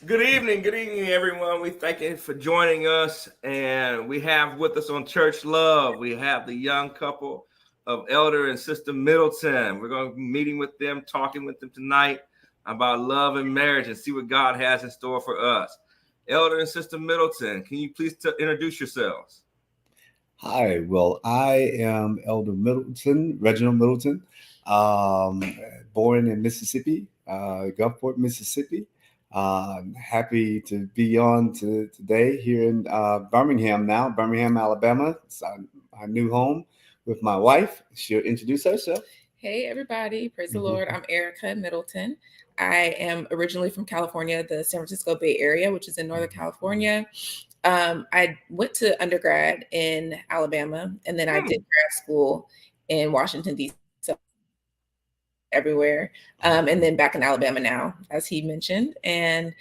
Good evening, everyone. We thank you for joining us, and we have with us on Church Love. We have the young couple of Elder and Sister Middleton. We're going to be meeting with them, talking with them tonight about love and marriage, and see what God has in store for us. Elder and Sister Middleton, can you please introduce yourselves? Hi, well, I am Elder Middleton, Reginald Middleton, um, born in Mississippi, Gulfport, Mississippi. Happy to be on today here in Birmingham now, Birmingham, Alabama. It's our new home with my wife. She'll introduce herself. Hey, everybody. Praise the Lord. I'm Erica Middleton. I am originally from California, the San Francisco Bay Area, which is in Northern California. I went to undergrad in Alabama, and then I did grad school in Washington, D.C. everywhere. And then back in Alabama now, as he mentioned. And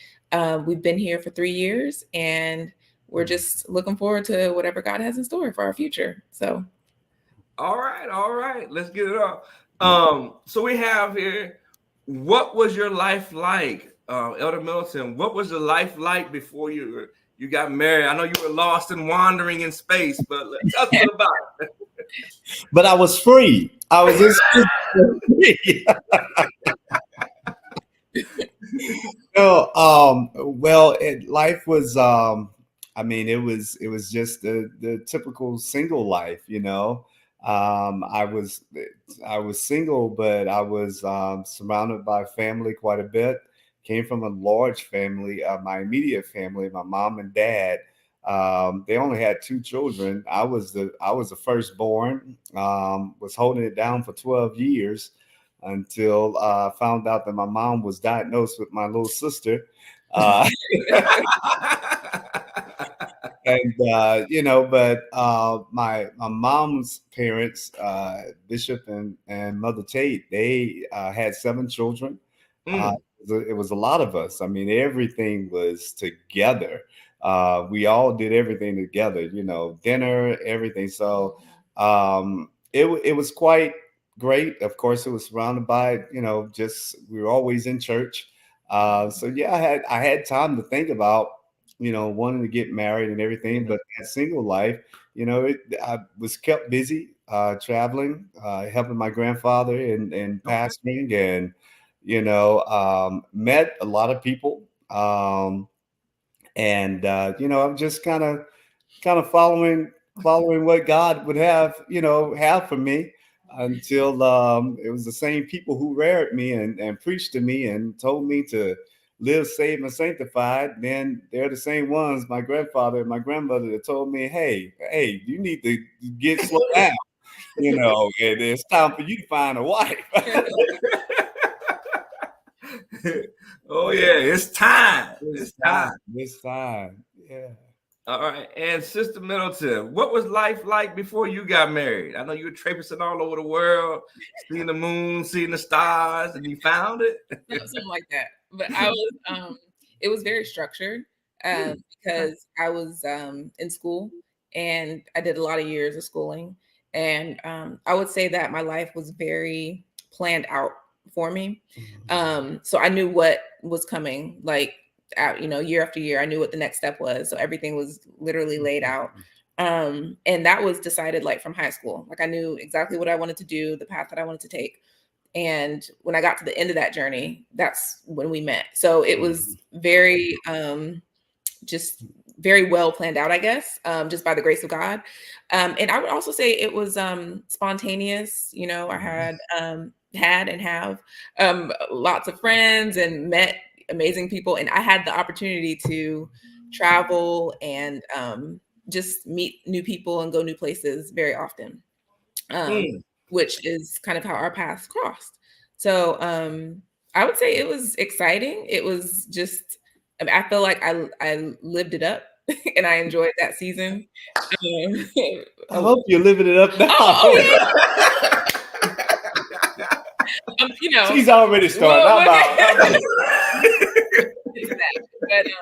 we've been here for 3 years, and we're just looking forward to whatever God has in store for our future. So. All right. Let's get it up. So we have here, what was your life like, Elder Middleton? What was your life like before you got married? I know you were lost and wandering in space, but tell us about it. But I was free. I was just free. Life was. It was just the typical single life, you know. I was single, but I was surrounded by family quite a bit. Came from a large family. My immediate family, my mom and dad. They only had two children. I was the firstborn. Was holding it down for 12 years until I found out that my mom was diagnosed with my little sister. Uh, my mom's parents, Bishop and Mother Tate, they had seven children. Uh, it was a lot of us. I mean, everything was together. We all did everything together. You know, dinner, everything. So it was quite great. Of course, it was surrounded by just we were always in church. So yeah, I had time to think about wanting to get married and everything, but that single life, I was kept busy traveling, helping my grandfather and pastoring, and met a lot of people, and I'm just kind of following what God would have for me until it was the same people who reared me and preached to me and told me to live saved and sanctified. Then they're the same ones, my grandfather and my grandmother, that told me, hey, you need to get slow down, and it's time for you to find a wife. Oh yeah, it's time. It's time. It's time. Yeah. All right. And Sister Middleton, what was life like before you got married? I know you were traipsing all over the world, seeing the moon, seeing the stars, and you found it. Something like that. But I was, it was very structured because I was in school, and I did a lot of years of schooling. And I would say that my life was very planned out for me. So I knew what was coming, like out, year after year. I knew what the next step was. So everything was literally laid out. And that was decided like from high school. Like I knew exactly what I wanted to do, the path that I wanted to take. And when I got to the end of that journey, that's when we met. So it was very, just very well planned out, I guess, just by the grace of God. And I would also say it was spontaneous. I had and have lots of friends and met amazing people. And I had the opportunity to travel and just meet new people and go new places very often. Which is kind of how our paths crossed. So I would say it was exciting. It was just, I feel like I lived it up and I enjoyed that season. I hope you're living it up now. She's already started. Exactly.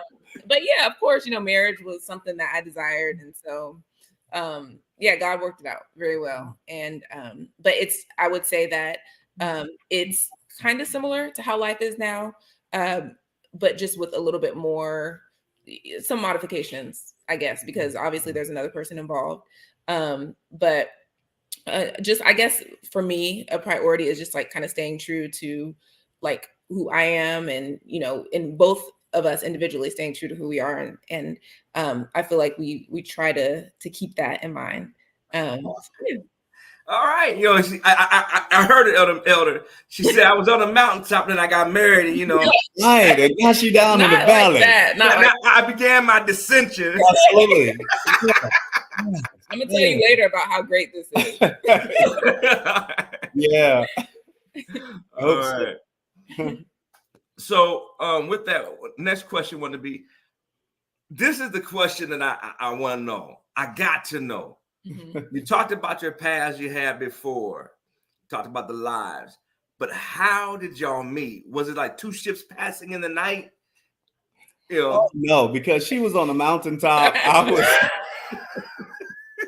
But yeah, of course, marriage was something that I desired. And so yeah, God worked it out very well. And but I would say that it's kind of similar to how life is now. but just with a little bit more, some modifications, I guess, because obviously there's another person involved. But just, I guess for me, a priority is just like kind of staying true to like who I am, and in both of us individually staying true to who we are, and I feel like we try to keep that in mind. Yeah. All right, I heard it, elder. She said I was on a mountaintop, and I got married, Right, and now she down in the valley. Like that. I began my dissension. Absolutely. I'm gonna tell you later about how great this is. Yeah. All right. So, with that, next question want to be, this is the question that I want to know. I got to know. Mm-hmm. You talked about your past you had before. You talked about the lives. But how did y'all meet? Was it like two ships passing in the night? Oh, no, because she was on the mountaintop. I was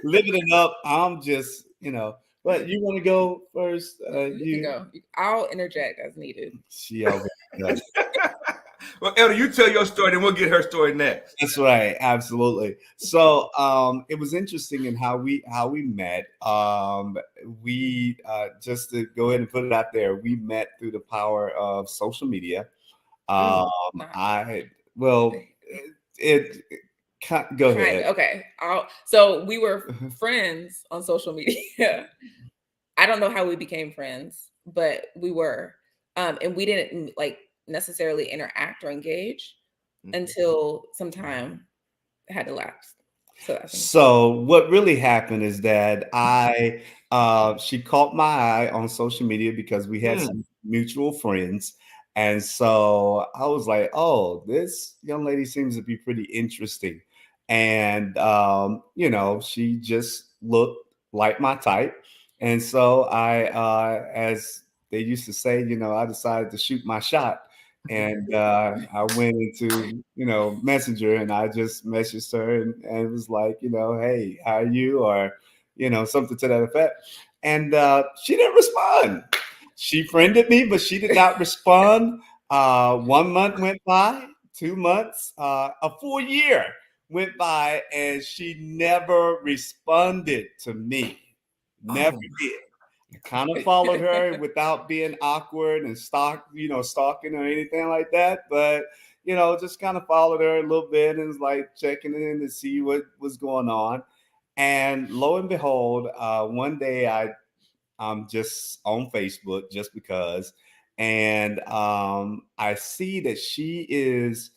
living it up. I'm just, but you want to go first? You can go. I'll interject as needed. She always does. Well, Elder, you tell your story, then we'll get her story next. That's right, absolutely. So it was interesting in how we met. We just to go ahead and put it out there, we met through the power of social media. Go ahead. Okay. So we were friends on social media. I don't know how we became friends, but we were, and we didn't like necessarily interact or engage until some time had elapsed. So what really happened is that she caught my eye on social media because we had some mutual friends. And so I was like, oh, this young lady seems to be pretty interesting. And, she just looked like my type. And so as they used to say, I decided to shoot my shot. And I went into, Messenger, and I just messaged her and was like, hey, how are you? Or, something to that effect. And she didn't respond. She friended me, but she did not respond. 1 month went by, 2 months, a full year went by, and she never responded to me. Never did. I kind of followed her without being awkward and stalking or anything like that. But, just kind of followed her a little bit and was like checking in to see what was going on. And lo and behold, one day I'm just on Facebook just because, and I see that she's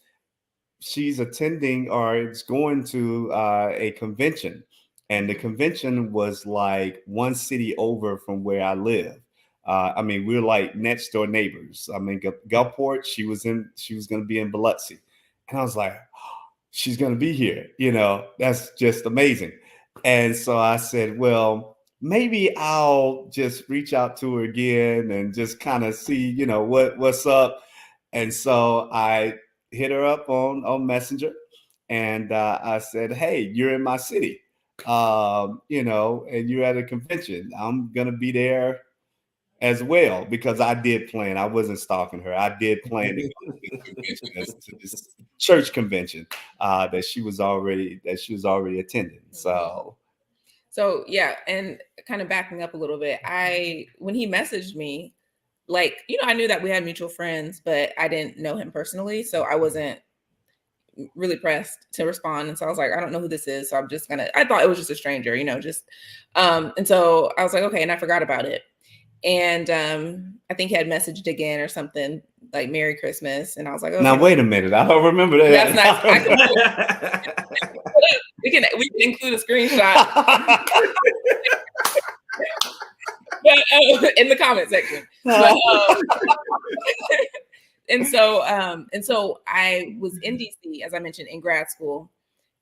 attending or is going to a convention. And the convention was like one city over from where I live. We're like next door neighbors. Gulfport, she was going to be in Biloxi. And I was like, oh, she's going to be here. That's just amazing. And so I said, well, maybe I'll just reach out to her again and just kind of see, what's up. And so I hit her up on Messenger, and I said, hey, you're in my city. And you're at a convention. I'm going to be there as well, because I did plan. I wasn't stalking her. I did plan to go to this convention, to this church convention that she was already attending. So yeah, and kind of backing up a little bit, when he messaged me, like, I knew that we had mutual friends, but I didn't know him personally, so I wasn't really pressed to respond. And so I was like, I don't know who this is, so I thought it was just a stranger, and so I was like, okay, and I forgot about it. And I think he had messaged again or something like Merry Christmas, and I was like, okay. Now wait a minute, I don't remember that. That's nice. We can include a screenshot. But, in the comment section. But, and so I was in DC, as I mentioned, in grad school,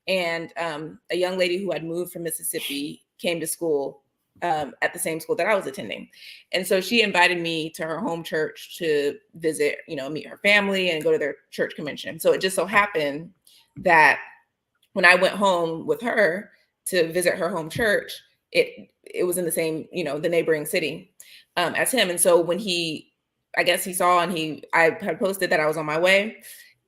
and a young lady who had moved from Mississippi came to school at the same school that I was attending. And so she invited me to her home church to visit, meet her family and go to their church convention. So it just so happened that when I went home with her to visit her home church, it was in the same, the neighboring city as him. And so when I guess he saw, and I had posted that I was on my way,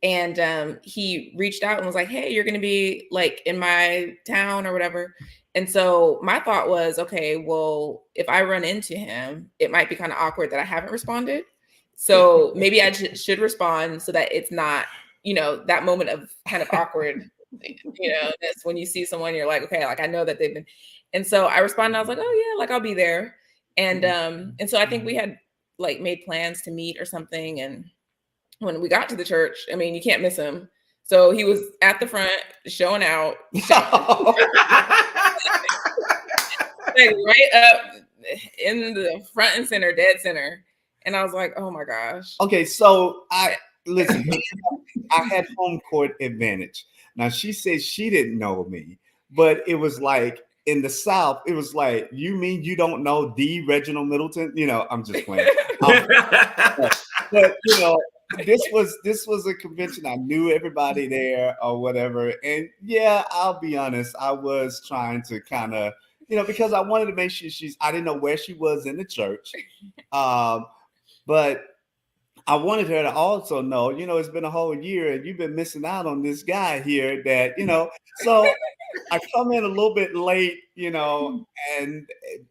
And he reached out and was like, hey, you're going to be like in my town or whatever. And so my thought was, okay, well, if I run into him, it might be kind of awkward that I haven't responded. So maybe I should respond so that it's not, that moment of kind of awkward, that's when you see someone, you're like, okay, like I know that they've been. And so I responded, I was like, oh yeah, like I'll be there. And so I think we had like made plans to meet or something. And when we got to the church, I mean, you can't miss him. So he was at the front showing out, like right up in the front and center, dead center. And I was like, oh my gosh. Okay, so listen, I had home court advantage. Now she said she didn't know me, but it was like in the South, it was like, you mean you don't know the Reginald Middleton? I'm just playing. But this was a convention. I knew everybody there or whatever. And yeah, I'll be honest, I was trying to kind of, because I wanted to make sure I didn't know where she was in the church. But I wanted her to also know, it's been a whole year and you've been missing out on this guy here that, so I come in a little bit late, and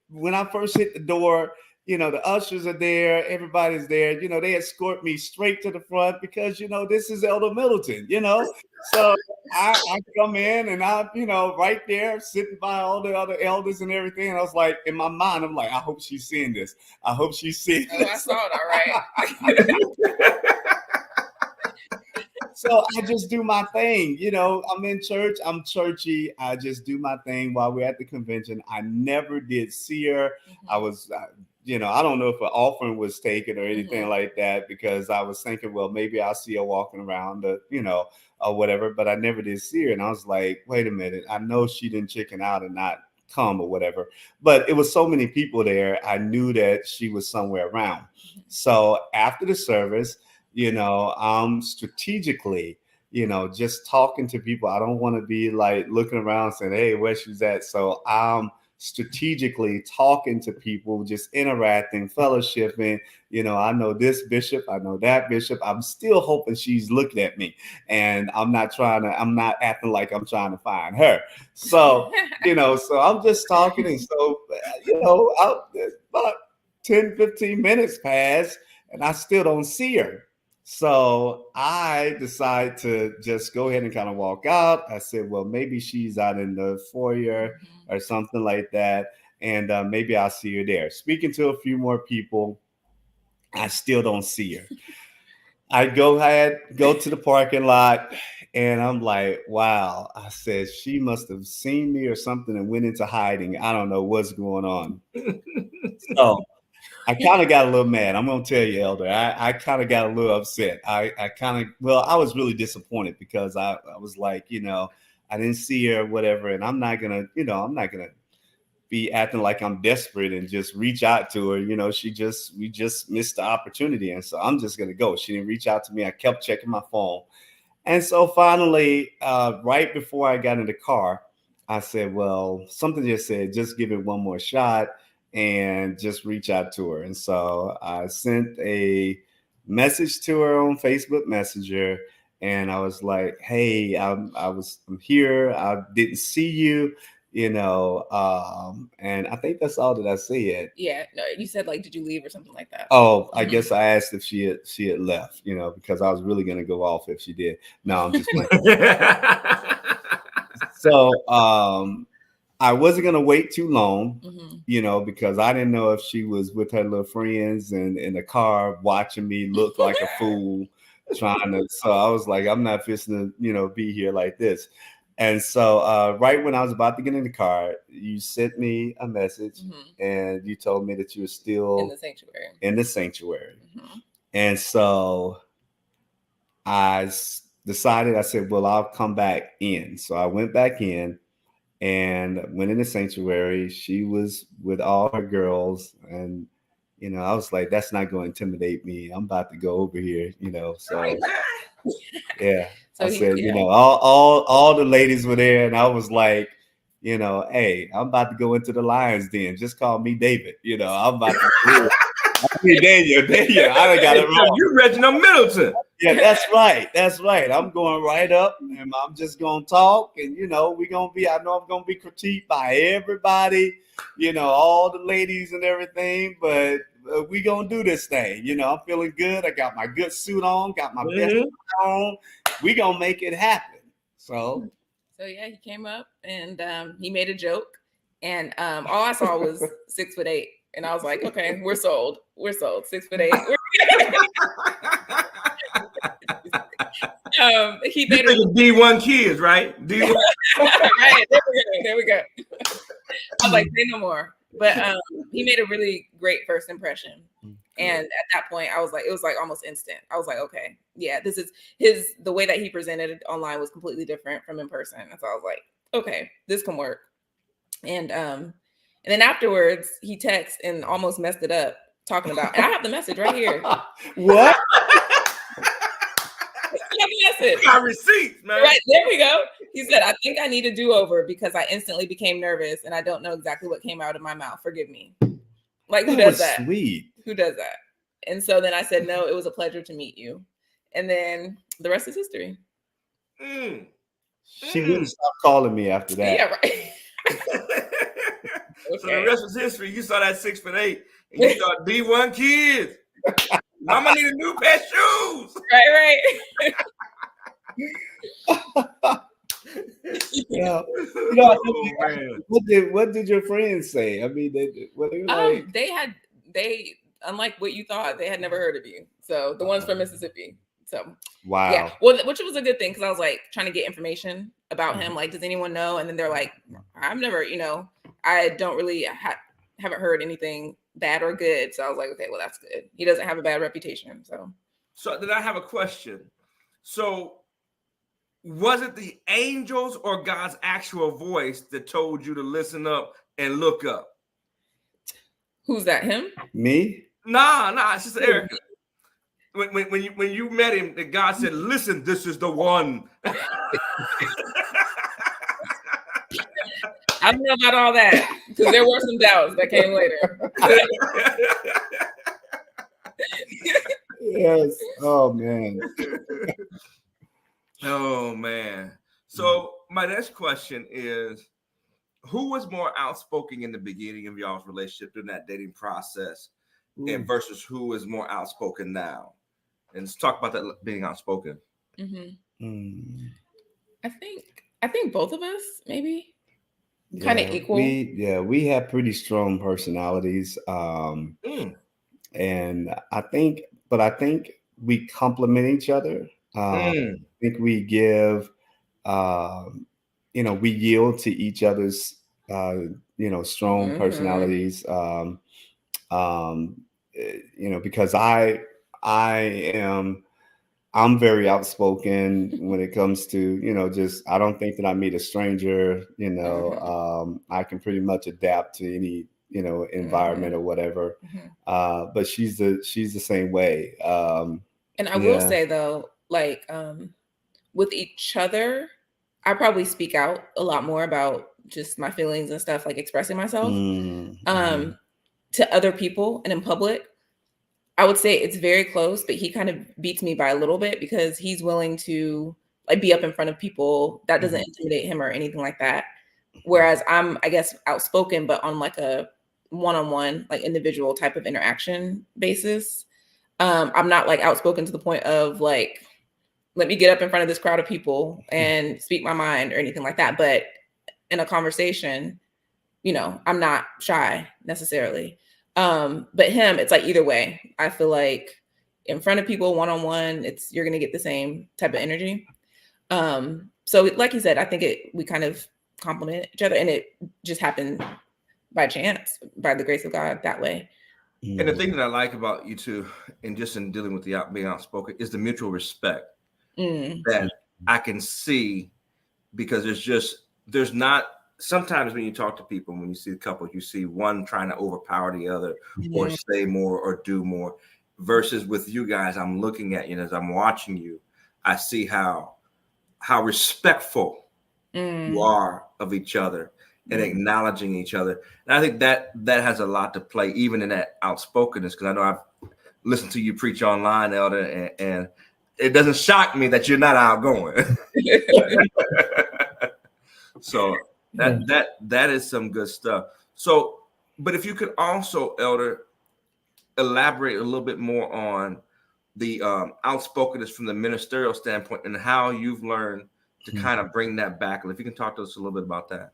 when I first hit the door, the ushers are there, everybody's there, they escort me straight to the front because, this is Elder Middleton, so I come in and I, right there sitting by all the other elders and everything. And I was like, in my mind, I'm like, I hope she's seeing this. I hope she's seeing this. I saw it, all right. So I just do my thing. I'm in church. I'm churchy. I just do my thing while we're at the convention. I never did see her. Mm-hmm. I was, I don't know if an offering was taken or anything mm-hmm. like that, because I was thinking, well, maybe I'll see her walking around, or whatever. But I never did see her. And I was like, wait a minute. I know she didn't chicken out and not come or whatever. But it was so many people there. I knew that she was somewhere around. Mm-hmm. So after the service, I'm strategically, just talking to people. I don't want to be like looking around saying, hey, where she's at. So I'm strategically talking to people, just interacting, fellowshipping. I know this bishop, I know that bishop. I'm still hoping she's looking at me, and I'm not acting like I'm trying to find her. So, so I'm just talking. And so, about 10, 15 minutes pass and I still don't see her. So I decided to just go ahead and kind of walk out. I said, well, maybe she's out in the foyer mm-hmm. or something like that. And maybe I'll see her there. Speaking to a few more people, I still don't see her. I go to the parking lot and I'm like, wow. I said, she must have seen me or something and went into hiding. I don't know what's going on. So I kind of got a little mad. I'm going to tell you, Elder. I kind of got a little upset. I was really disappointed because I was like, I didn't see her, whatever. And I'm not going to be acting like I'm desperate and just reach out to her. We just missed the opportunity. And so I'm just going to go. She didn't reach out to me. I kept checking my phone. And so finally, right before I got in the car, I said, well, something just said, just give it one more shot and just reach out to her. And so I sent a message to her on Facebook Messenger, and I was like, hey, I'm here. I didn't see you, and I think that's all that I said. Yeah, no, you said like, did you leave or something like that? Oh, I guess I asked if she had left, because I was really going to go off if she did. No, I'm just playing. So, I wasn't going to wait too long, mm-hmm. Because I didn't know if she was with her little friends and in the car watching me look like a fool so I was like, I'm not fixing to, be here like this. And so right when I was about to get in the car, you sent me a message mm-hmm. and you told me that you were still in the sanctuary. Mm-hmm. And so I decided, I said, well, I'll come back in. So I went back in and went in the sanctuary. She was with all her girls. And, I was like, that's not going to intimidate me. I'm about to go over here, so yeah. So I said, all the ladies were there. And I was like, hey, I'm about to go into the lion's den. Just call me David. I'm about to mean, there you. I done got it wrong. You Reginald Middleton. Yeah, that's right. That's right. I'm going right up, and I'm just gonna talk, and we're gonna be. I know I'm gonna be critiqued by everybody, all the ladies and everything, but we gonna do this thing. I'm feeling good. I got my good suit on, got my best on. We gonna make it happen. So yeah, he came up and he made a joke, and all I saw was 6'8", and I was like, okay, we're sold. 6'8". He made D1 kids, right? D1. Right, there we go. I was like, say no more. But he made a really great first impression. And at that point, I was like, it was like almost instant. I was like, okay, yeah, this is the way that he presented it online was completely different from in person. And so I was like, okay, this can work. And then afterwards, he texted and almost messed it up, talking about, and I have the message right here. What? Message. Got receipts, man. Right, there we go. He said, I think I need a do-over because I instantly became nervous and I don't know exactly what came out of my mouth. Forgive me. Like, who does that? Sweet. Who does that? And so then I said, no, it was a pleasure to meet you. And then the rest is history. She wouldn't stop calling me after that. Yeah, right. So the rest was history. You saw that 6'8", and you saw D1 kids. Mama need a new pair of shoes. Right. What did your friends say? I mean, they unlike what you thought, they had never heard of you. So the ones from Mississippi. So wow. Yeah. Well, which was a good thing because I was like trying to get information about him. Like, does anyone know? And then they're like, I've never, I don't really haven't heard anything bad or good. So I was like, okay, well, that's good. He doesn't have a bad reputation. So then I have a question. So was it the angels or God's actual voice that told you to listen up and look up? Who's that? Him? Me? Nah, it's just Erica. When you met him, that God said, listen, this is the one. I don't know about all that because there were some doubts that came later. Yes. Oh man. Oh man. So my next question is, who was more outspoken in the beginning of y'all's relationship during that dating process, and versus who is more outspoken now? And let's talk about that being outspoken. I think both of us maybe. Kind of equal. We have pretty strong personalities. And I think we complement each other. I think we give, we yield to each other's, strong personalities. Because I'm very outspoken when it comes to, I don't think that I meet a stranger, I can pretty much adapt to any, environment or whatever. But she's the same way. And I will say though, like, with each other, I probably speak out a lot more about just my feelings and stuff, like expressing myself, to other people and in public. I would say it's very close, but he kind of beats me by a little bit because he's willing to like be up in front of people. That doesn't intimidate him or anything like that. Whereas I'm, I guess, outspoken, but on like a one-on-one, like individual type of interaction basis. I'm not like outspoken to the point of like, let me get up in front of this crowd of people and speak my mind or anything like that. But in a conversation, I'm not shy necessarily. But him, it's like either way. I feel like in front of people, one-on-one, you're gonna get the same type of energy. So like you said, I think we kind of complement each other, and it just happened by chance, by the grace of God that way. And the thing that I like about you two, and just in dealing with being outspoken, is the mutual respect that I can see, because there's not. Sometimes when you talk to people, when you see a couple, you see one trying to overpower the other or say more or do more, versus with you guys, I'm looking at you, and as I'm watching you, I see how respectful you are of each other. and acknowledging each other. And I think that has a lot to play, even in that outspokenness. Because I know I've listened to you preach online, Elder, and it doesn't shock me that you're not outgoing. So that is some good stuff. So, but if you could also, Elder, elaborate a little bit more on the outspokenness from the ministerial standpoint and how you've learned to kind of bring that back. And if you can talk to us a little bit about that.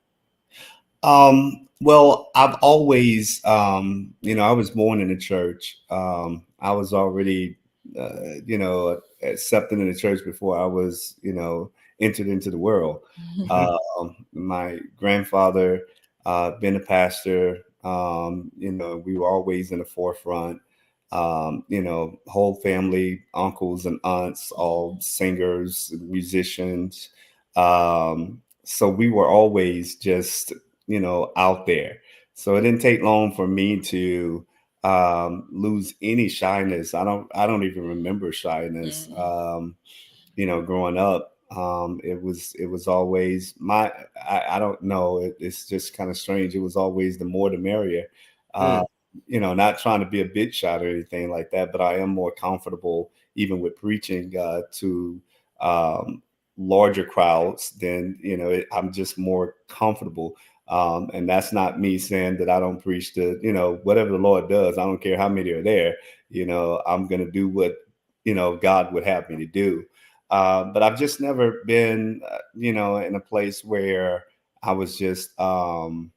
Well, I've always, I was born in the church. I was already, accepted in the church before I was, entered into the world. My grandfather, been a pastor, we were always in the forefront. Whole family, uncles and aunts, all singers, musicians. So we were always just, out there. So it didn't take long for me to lose any shyness. I don't even remember shyness. Growing up, it was always I don't know. It's just kind of strange. It was always the more the merrier. Not trying to be a big shot or anything like that, but I am more comfortable even with preaching to larger crowds than, I'm just more comfortable. And that's not me saying that I don't preach to, whatever the Lord does. I don't care how many are there, I'm going to do what, God would have me to do. But I've just never been, in a place where I was just, where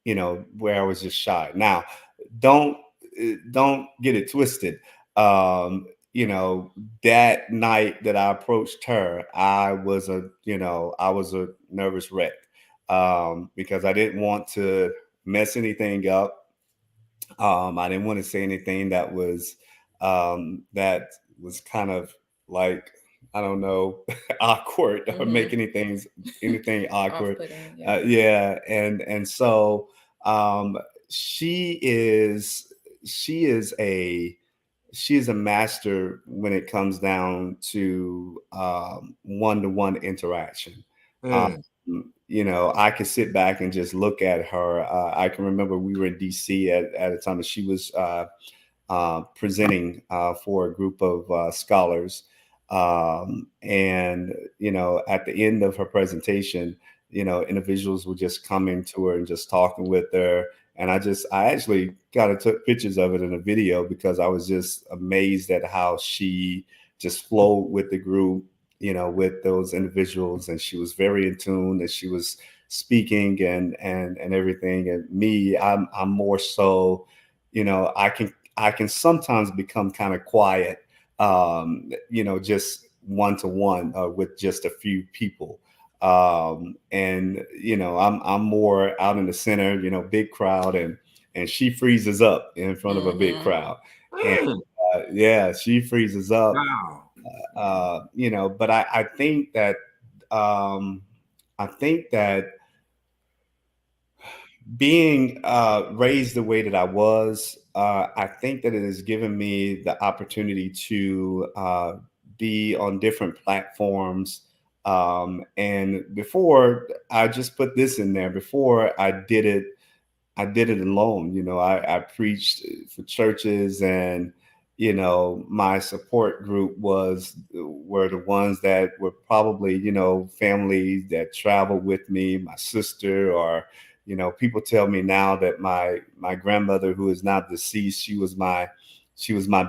I was just shy. Now, don't get it twisted. That night that I approached her, I was a nervous wreck because I didn't want to mess anything up. I didn't want to say anything that was kind of like, I don't know, awkward or make anything awkward. Yeah. And so she is a master when it comes down to one-to-one interaction. I could sit back and just look at her. I can remember we were in DC at a time, and she was presenting for a group of scholars. And, at the end of her presentation, individuals were just coming to her and just talking with her. And I actually kind of took pictures of it in a video because I was just amazed at how she just flowed with the group, with those individuals. And she was very in tune, and she was speaking and everything. And me, I'm more so, I can sometimes become kind of quiet, just one-to-one with just a few people. And I'm more out in the center, big crowd, and she freezes up in front of a big crowd. And she freezes up. Wow. But I think that being raised the way that I was, I think that it has given me the opportunity to be on different platforms. And before, I just put this in there. Before I did it alone. I preached for churches, and my support group were the ones that were probably family that traveled with me, my sister, or people tell me now that my grandmother, who is now deceased, she was my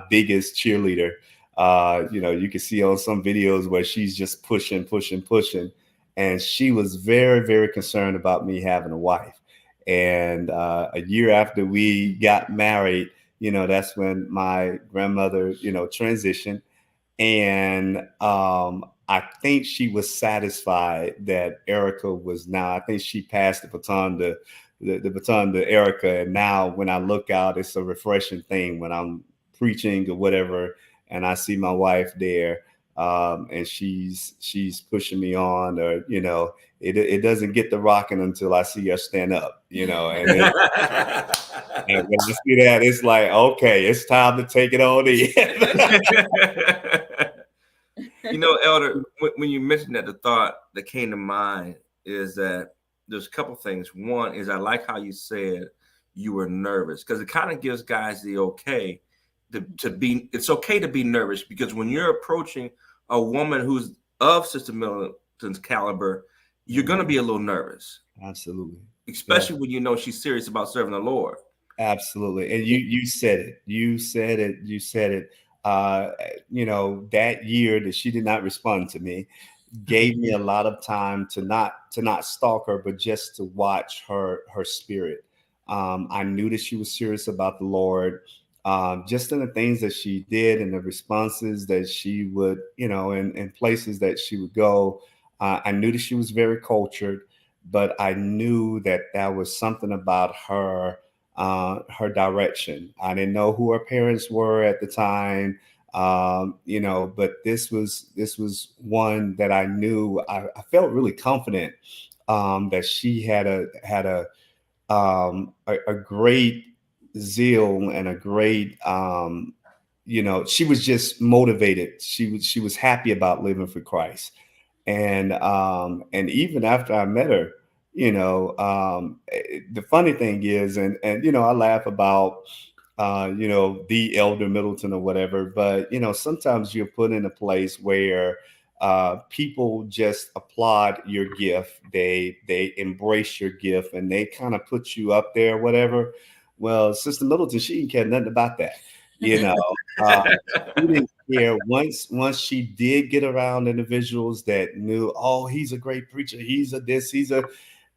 biggest cheerleader. You can see on some videos where she's just pushing, and she was very, very concerned about me having a wife. And a year after we got married, that's when my grandmother, transitioned. And I think she was satisfied that Erica was now, I think she passed the baton to Erica. And now when I look out, it's a refreshing thing when I'm preaching or whatever, and I see my wife there. And she's pushing me on, or it doesn't get the rocking until I see her stand up, and, and when I see that, it's like, okay, it's time to take it on in. Elder, when you mentioned that, the thought that came to mind is that there's a couple things. One is I like how you said you were nervous, because it kind of gives guys the okay to be. It's okay to be nervous, because when you're approaching a woman who's of Sister Middleton's caliber, you're going to be a little nervous. Absolutely. Especially when you know she's serious about serving the Lord. Absolutely. And you said it. You said it. You said it. That year that she did not respond to me gave me a lot of time to not stalk her, but just to watch her spirit. I knew that she was serious about the Lord. Just in the things that she did and the responses that she would, in places that she would go. I knew that she was very cultured, but I knew that was something about her direction. I didn't know who her parents were at the time, but this was one that I knew. I felt really confident that she had a great zeal and a great, she was just motivated. She was happy about living for Christ. And even after I met her, the funny thing is, and I laugh about the elder Middleton or whatever, but sometimes you're put in a place where people just applaud your gift. They embrace your gift and they kind of put you up there, whatever. Well, Sister Middleton, she didn't care nothing about that. She didn't care. Once she did get around individuals that knew, oh, he's a great preacher, he's a this,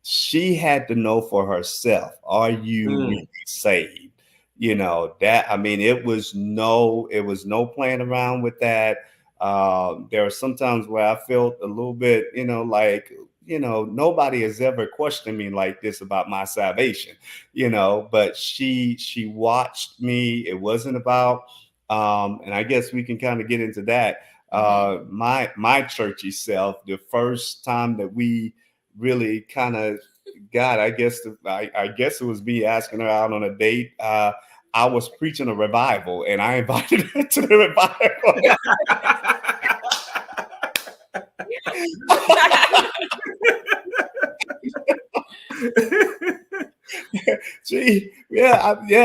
she had to know for herself, are you really saved? It was no playing around with that. There are some times where I felt a little bit, nobody has ever questioned me like this about my salvation, but she watched me. It wasn't about, and I guess we can kind of get into that. My churchy self, the first time that we really kind of got, I guess it was me asking her out on a date. I was preaching a revival and I invited her to the revival.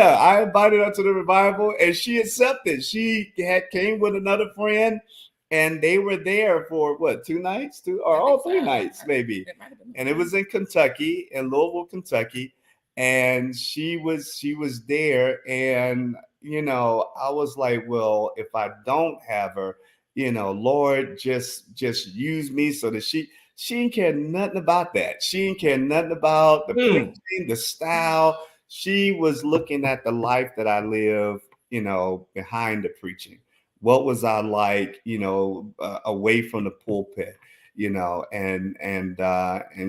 I invited her to the revival and she accepted. She came with another friend and they were there for what, 2 nights, 3 nights maybe. And it was in Kentucky, in Louisville, Kentucky. And she was there. And, I was like, well, if I don't have her, Lord, just use me, so that she didn't care nothing about that. She didn't care nothing about the preaching, the style. She was looking at the life that I live, behind the preaching. What was I like, away from the pulpit, and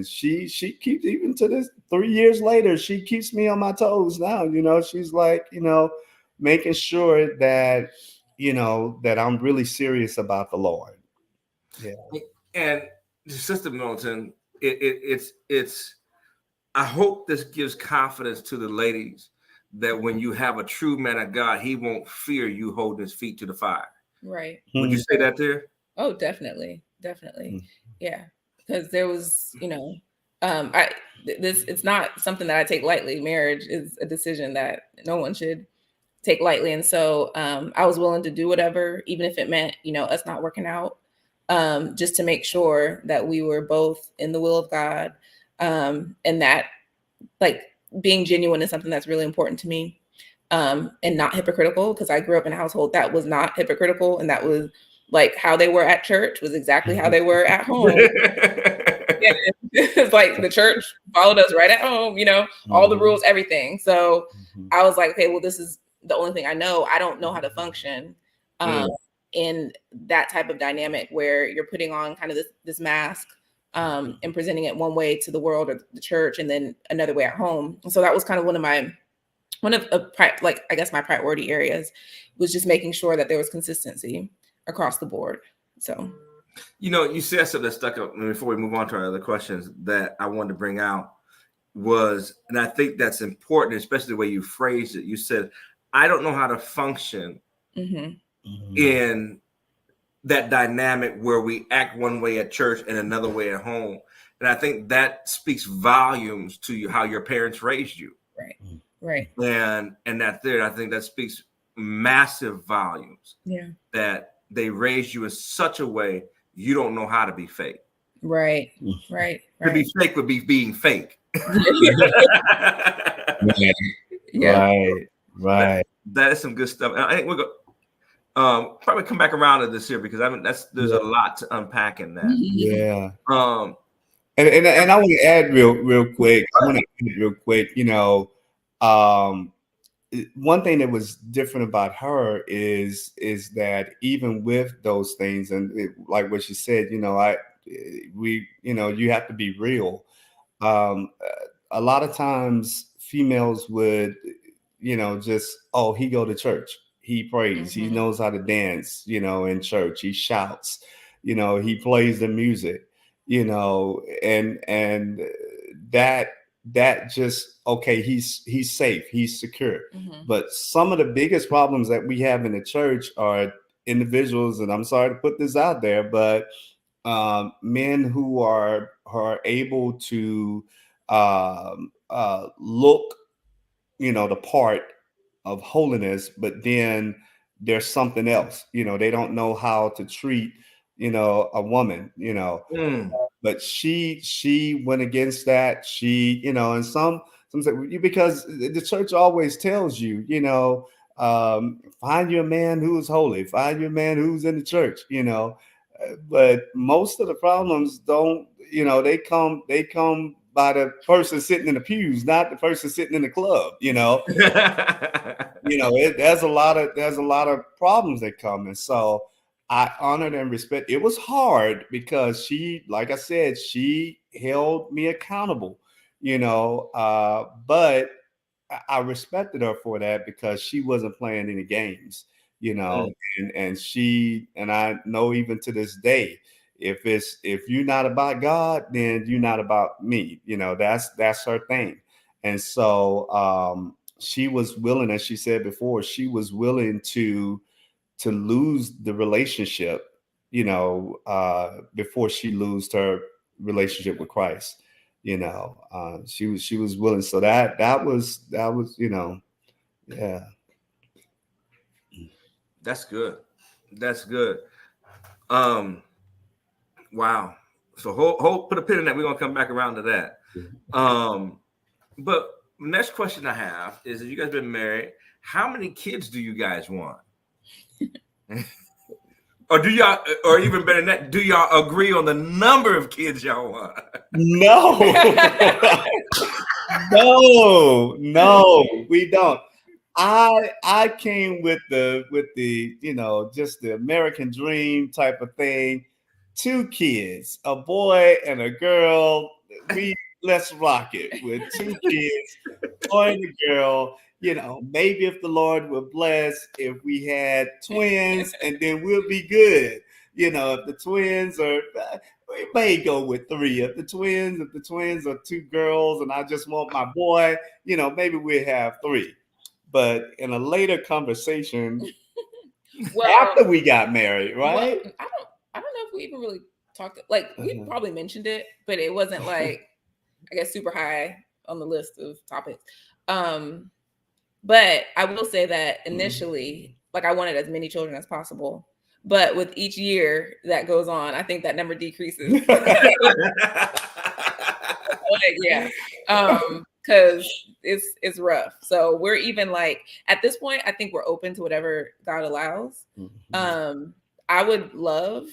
she keeps, even to this 3 years later, she keeps me on my toes now. She's like, making sure that, that I'm really serious about the Lord. Yeah. And Sister Middleton, it's I hope this gives confidence to the ladies that when you have a true man of God, he won't fear you holding his feet to the fire. Right. Would you say that there? Oh, definitely. Yeah. Because there was, it's not something that I take lightly. Marriage is a decision that no one should take lightly. And so I was willing to do whatever, even if it meant, us not working out, just to make sure that we were both in the will of God. And that, like, being genuine is something that's really important to me, and not hypocritical, because I grew up in a household that was not hypocritical. And that was like how they were at church was exactly how they were at home. It's like the church followed us right at home, all the rules, everything. So I was like, okay, well, this is the only thing I know. I don't know how to function in that type of dynamic where you're putting on kind of this mask and presenting it one way to the world or the church, and then another way at home. And so that was kind of one of my priority areas, was just making sure that there was consistency across the board. So, you said something that stuck up before we move on to our other questions that I wanted to bring out was, and I think that's important, especially the way you phrased it. You said, I don't know how to function in that dynamic where we act one way at church and another way at home. And I think that speaks volumes to you, how your parents raised you. Right. And that there, I think that speaks massive volumes. Yeah. That they raised you in such a way you don't know how to be fake. Right. To be fake would be being fake. Yeah. Right. That is some good stuff. And I think we're going probably come back around to this here because there's a lot to unpack in that. Yeah. And I want to add real quick. You know, one thing that was different about her is that even with those things, and like what she said, you know, you have to be real. A lot of times females would, you know, just, oh, he go to church, he prays, he knows how to dance, you know, in church, he shouts, you know, he plays the music, you know, and that just, okay, he's safe, he's secure. But some of the biggest problems that we have in the church are individuals, and I'm sorry to put this out there, but men who are able to look, you know, the part of holiness, but then there's something else, you know, they don't know how to treat, you know, a woman, you know. But she went against that. She, you know, and some say, because the church always tells you, you know, find you a man who is holy, find you a man who's in the church, you know. But most of the problems don't, you know, they come by the person sitting in the pews, not the person sitting in the club, you know. You know, there's a lot of problems that come. And so I honored and respect. It was hard because she, like I said, she held me accountable, you know, but I respected her for that because she wasn't playing any games, you know, and I know even to this day, if you're not about God, then you're not about me, you know, that's her thing. And so she was willing, as she said before, she was willing to lose the relationship, you know, before she lost her relationship with Christ. You know, she was willing. So that was, you know, yeah. That's good. That's good. Wow. So hold put a pin in that. We're gonna come back around to that. But next question I have is: if you guys been married, how many kids do you guys want? Or do y'all, or even better than that, do y'all agree on the number of kids y'all want? No, no, we don't. I came with the you know, just the American dream type of thing. 2 kids, a boy and a girl. Let's rock it with 2 kids, boy and a girl. You know, maybe if the Lord will bless, if we had twins, and then we'll be good. You know, if the twins are, we may go with 3. If the twins are 2 girls, and I just want my boy, you know, maybe we'll have 3. But in a later conversation, after we got married, right? Well, I don't know if we even really talked. Like we probably mentioned it, but it wasn't like, I guess, super high on the list of topics. But I will say that initially, like I wanted as many children as possible. But with each year that goes on, I think that number decreases. Yeah. Because it's rough. So we're even like, at this point, I think we're open to whatever God allows. I would love,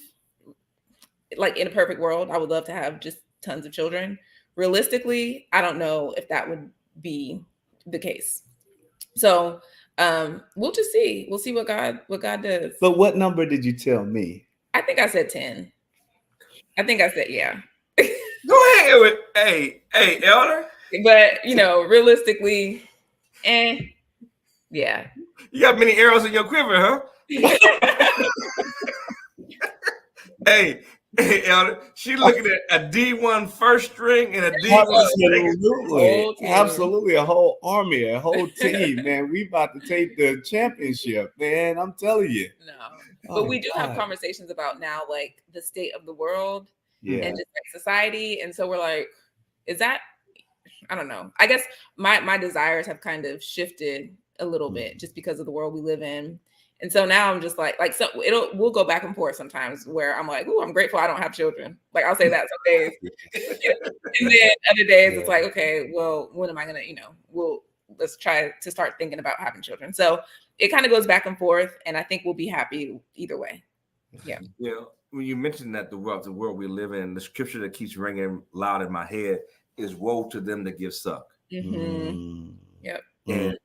like in a perfect world, I would love to have just tons of children. Realistically, I don't know if that would be the case. So we'll just see. We'll see what God does. But what number did you tell me? I think I said 10. I think I said, yeah. Go ahead with, hey, Elder. But you know, realistically, yeah. You got many arrows in your quiver, huh? Hey, Elder, she looking at a D1 first string and a D1 second string. Absolutely, a whole army, a whole team, man. We about to take the championship, man. I'm telling you. No. But we do have conversations about now, like the state of the world and just like society. And so we're like, is that, I don't know. I guess my desires have kind of shifted a little bit just because of the world we live in. And so now I'm just like so we'll go back and forth sometimes where I'm like, oh, I'm grateful I don't have children. Like I'll say that some days. And then other days it's like, okay, well, when am I gonna, let's try to start thinking about having children. So it kind of goes back and forth, and I think we'll be happy either way. Yeah. When you mentioned that the world we live in, the scripture that keeps ringing loud in my head is "Woe to them that give suck." Yep. And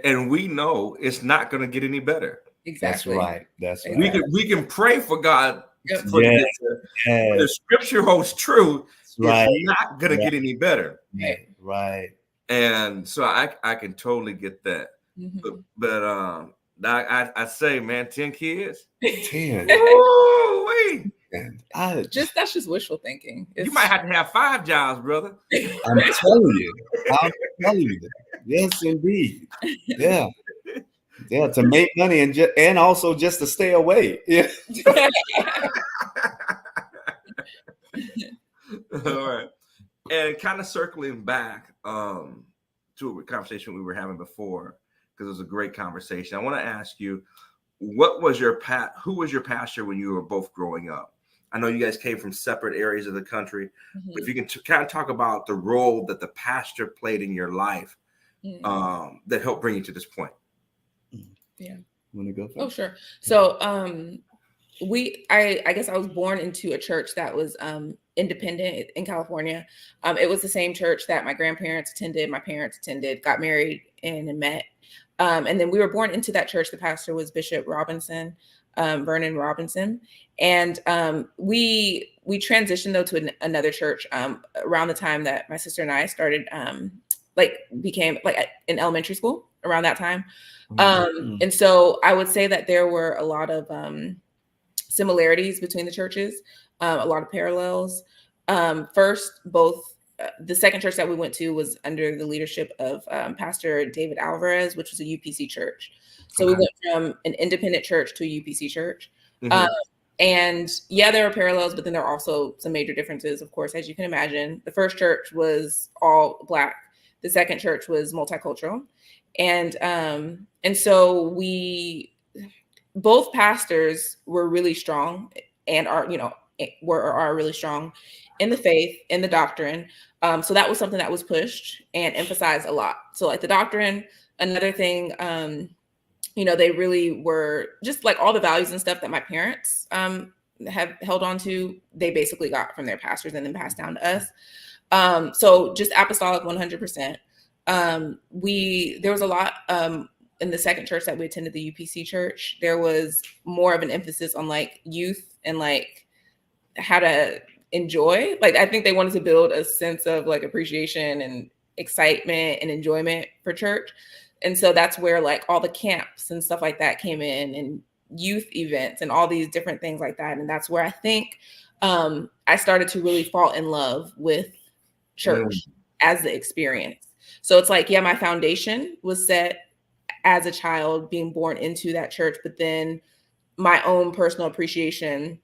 and we know it's not going to get any better. Exactly. That's right. We can pray for God for the scripture holds true. It's not going to get any better. Right. And so I can totally get that. But I say, man, 10 kids. 10. Wait. That's just wishful thinking. You might have to have 5 jobs, brother. I'm telling you. Yes, indeed. Yeah. Yeah, to make money and also just to stay away. Yeah. All right. And kind of circling back to a conversation we were having before, because it was a great conversation. I want to ask you, who was your pastor when you were both growing up? I know you guys came from separate areas of the country, but if you can kind of talk about the role that the pastor played in your life that helped bring you to this point. Yeah. Want to go first? Oh, sure. So I guess I was born into a church that was independent in California. It was the same church that my grandparents attended, my parents attended, got married in and met. And then we were born into that church. The pastor was Bishop Robinson, Vernon Robinson. And we transitioned though to another church around the time that my sister and I started became in elementary school around that time. And so I would say that there were a lot of similarities between the churches, a lot of parallels. First, the second church that we went to was under the leadership of Pastor David Alvarez, which was a UPC church. So we went from an independent church to a UPC church. And yeah, there are parallels, but then there are also some major differences, of course, as you can imagine. The first church was all Black. The second church was multicultural. And so both pastors were really strong and are really strong in the faith, in the doctrine. So that was something that was pushed and emphasized a lot. So like the doctrine, another thing, they really were just like all the values and stuff that my parents have held on to, they basically got from their pastors and then passed down to us. So just apostolic 100%. There was a lot in the second church that we attended, the UPC church. There was more of an emphasis on like youth and like how to enjoy. Like I think they wanted to build a sense of like appreciation and excitement and enjoyment for church. And so that's where like all the camps and stuff like that came in, and youth events and all these different things like that. And that's where I think I started to really fall in love with church as the experience. So it's like, yeah, my foundation was set as a child being born into that church, but then my own personal appreciation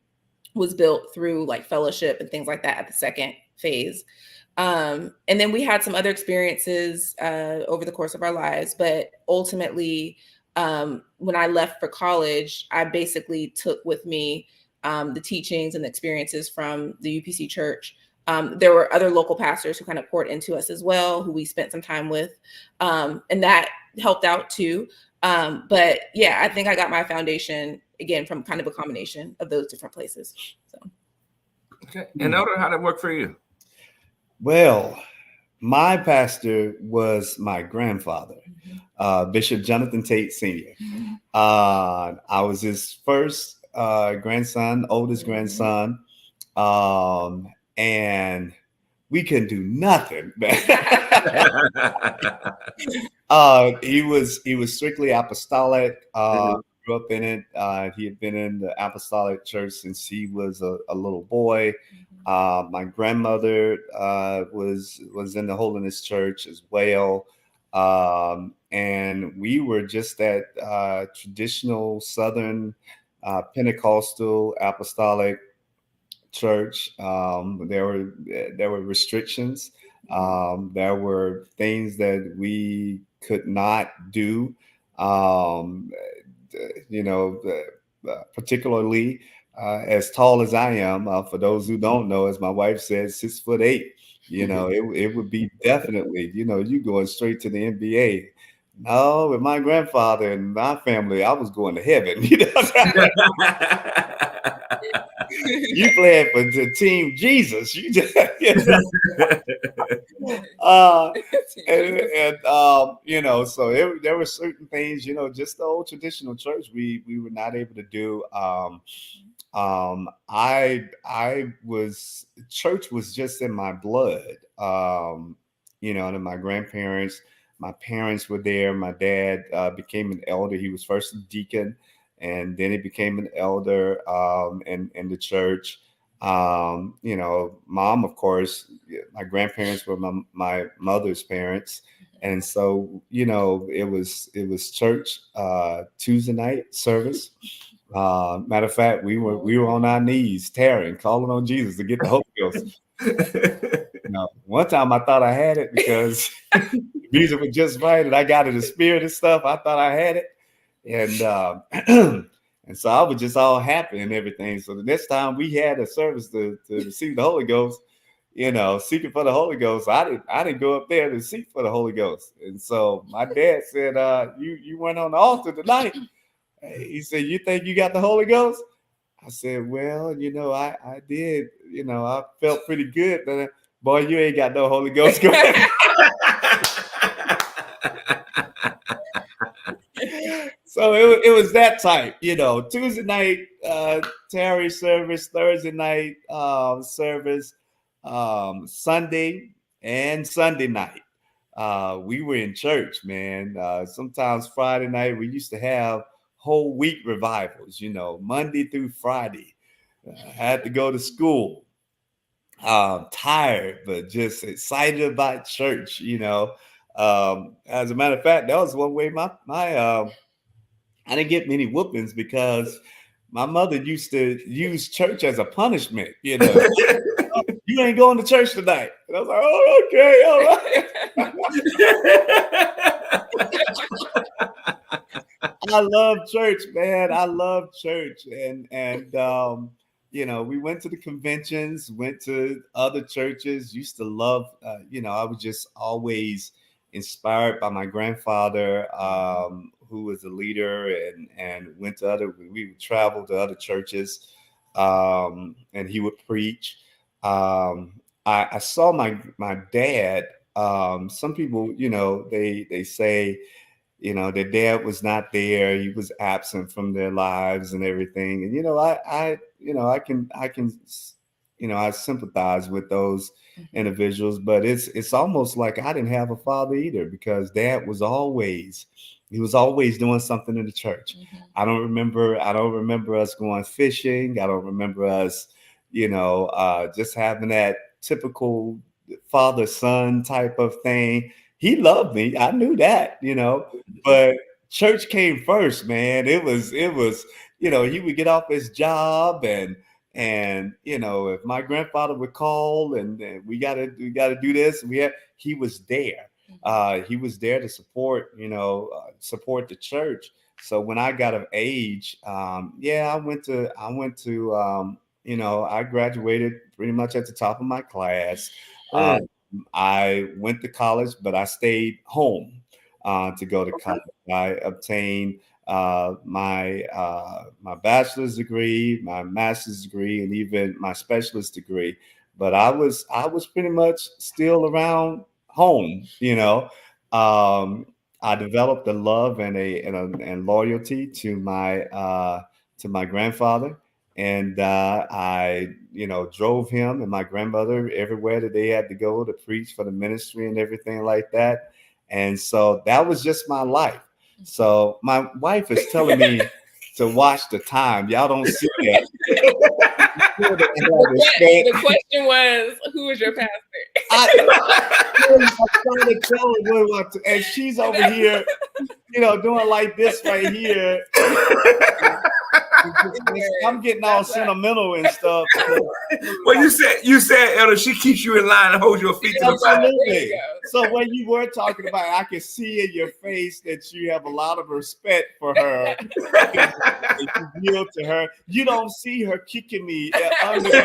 was built through like fellowship and things like that at the second phase. And then we had some other experiences over the course of our lives, but ultimately, when I left for college, I basically took with me the teachings and the experiences from the UPC church. There were other local pastors who kind of poured into us as well, who we spent some time with, and that helped out too. But yeah, I think I got my foundation again from kind of a combination of those different places. So. Okay. And Elder, how did it work for you? Well, my pastor was my grandfather, Bishop Jonathan Tate Sr. I was his first grandson, oldest grandson. And we couldn't do nothing. He was strictly apostolic. Grew up in it. He had been in the apostolic church since he was a little boy. My grandmother was in the Holiness Church as well. And we were just that traditional Southern Pentecostal apostolic church. There were restrictions. There were things that we could not do. Um, particularly as tall as I am. For those who don't know, as my wife said, 6'8". It would be definitely, you going straight to the NBA. No, with my grandfather and my family, I was going to heaven. You playing for the team Jesus. You just, uh, so there were certain things, just the old traditional church we were not able to do. I was church was just in my blood. And my parents were there. My dad became an elder. He was first a deacon, and then he became an elder in the church. Mom, of course, my grandparents were my mother's parents. And so, it was church Tuesday night service. Matter of fact, we were on our knees, tearing, calling on Jesus to get the Holy Ghost. One time I thought I had it because the music was just right, and I got in the spirit and stuff. I thought I had it, and and so I was just all happy and everything. So the next time we had a service to receive the Holy Ghost, seeking for the Holy Ghost, I didn't go up there to seek for the Holy Ghost. And so my dad said, "You went on the altar tonight." He said, "You think you got the Holy Ghost?" I said, "Well, I did. I felt pretty good, but boy, you ain't got no Holy Ghost." So it was that type, Tuesday night Terry service, Thursday night service, Sunday and Sunday night. We were in church, man. Sometimes Friday night we used to have whole week revivals, Monday through Friday. I had to go to school. Tired, but just excited about church, As a matter of fact, that was one way my I didn't get many whoopings because my mother used to use church as a punishment. You ain't going to church tonight. And I was like, oh, okay, all right. I love church, man. I love church, and we went to the conventions, went to other churches. Used to love, I was just always inspired by my grandfather, who was a leader, and went to we would travel to other churches, and he would preach. I saw my dad. Some people, they say, their dad was not there. He was absent from their lives and everything. And, I sympathize with those individuals, but it's almost like I didn't have a father either, because dad was always doing something in the church. Mm-hmm. I don't remember us going fishing. I don't remember us, just having that typical father-son type of thing. He loved me. I knew that, but church came first, man. It was, he would get off his job and if my grandfather would call and we gotta do this, he was there. He was there to support the church. So when I got of age, I graduated pretty much at the top of my class. I went to college, but I stayed home to go to college. I obtained my bachelor's degree, my master's degree, and even my specialist degree. But I was pretty much still around home. I developed a love and loyalty to my grandfather. And I, drove him and my grandmother everywhere that they had to go to preach for the ministry and everything like that. And so that was just my life. So my wife is telling me to watch the time. Y'all don't see that. The question was, who was your pastor? I'm trying to tell her what to, and she's over here, doing like this right here. I'm getting all sentimental and stuff. Well, you said, Elder, she keeps you in line and holds your feet to the fire. Absolutely. So when you were talking about it, I can see in your face that you have a lot of respect for her. You yield to her. You don't see her kicking me under.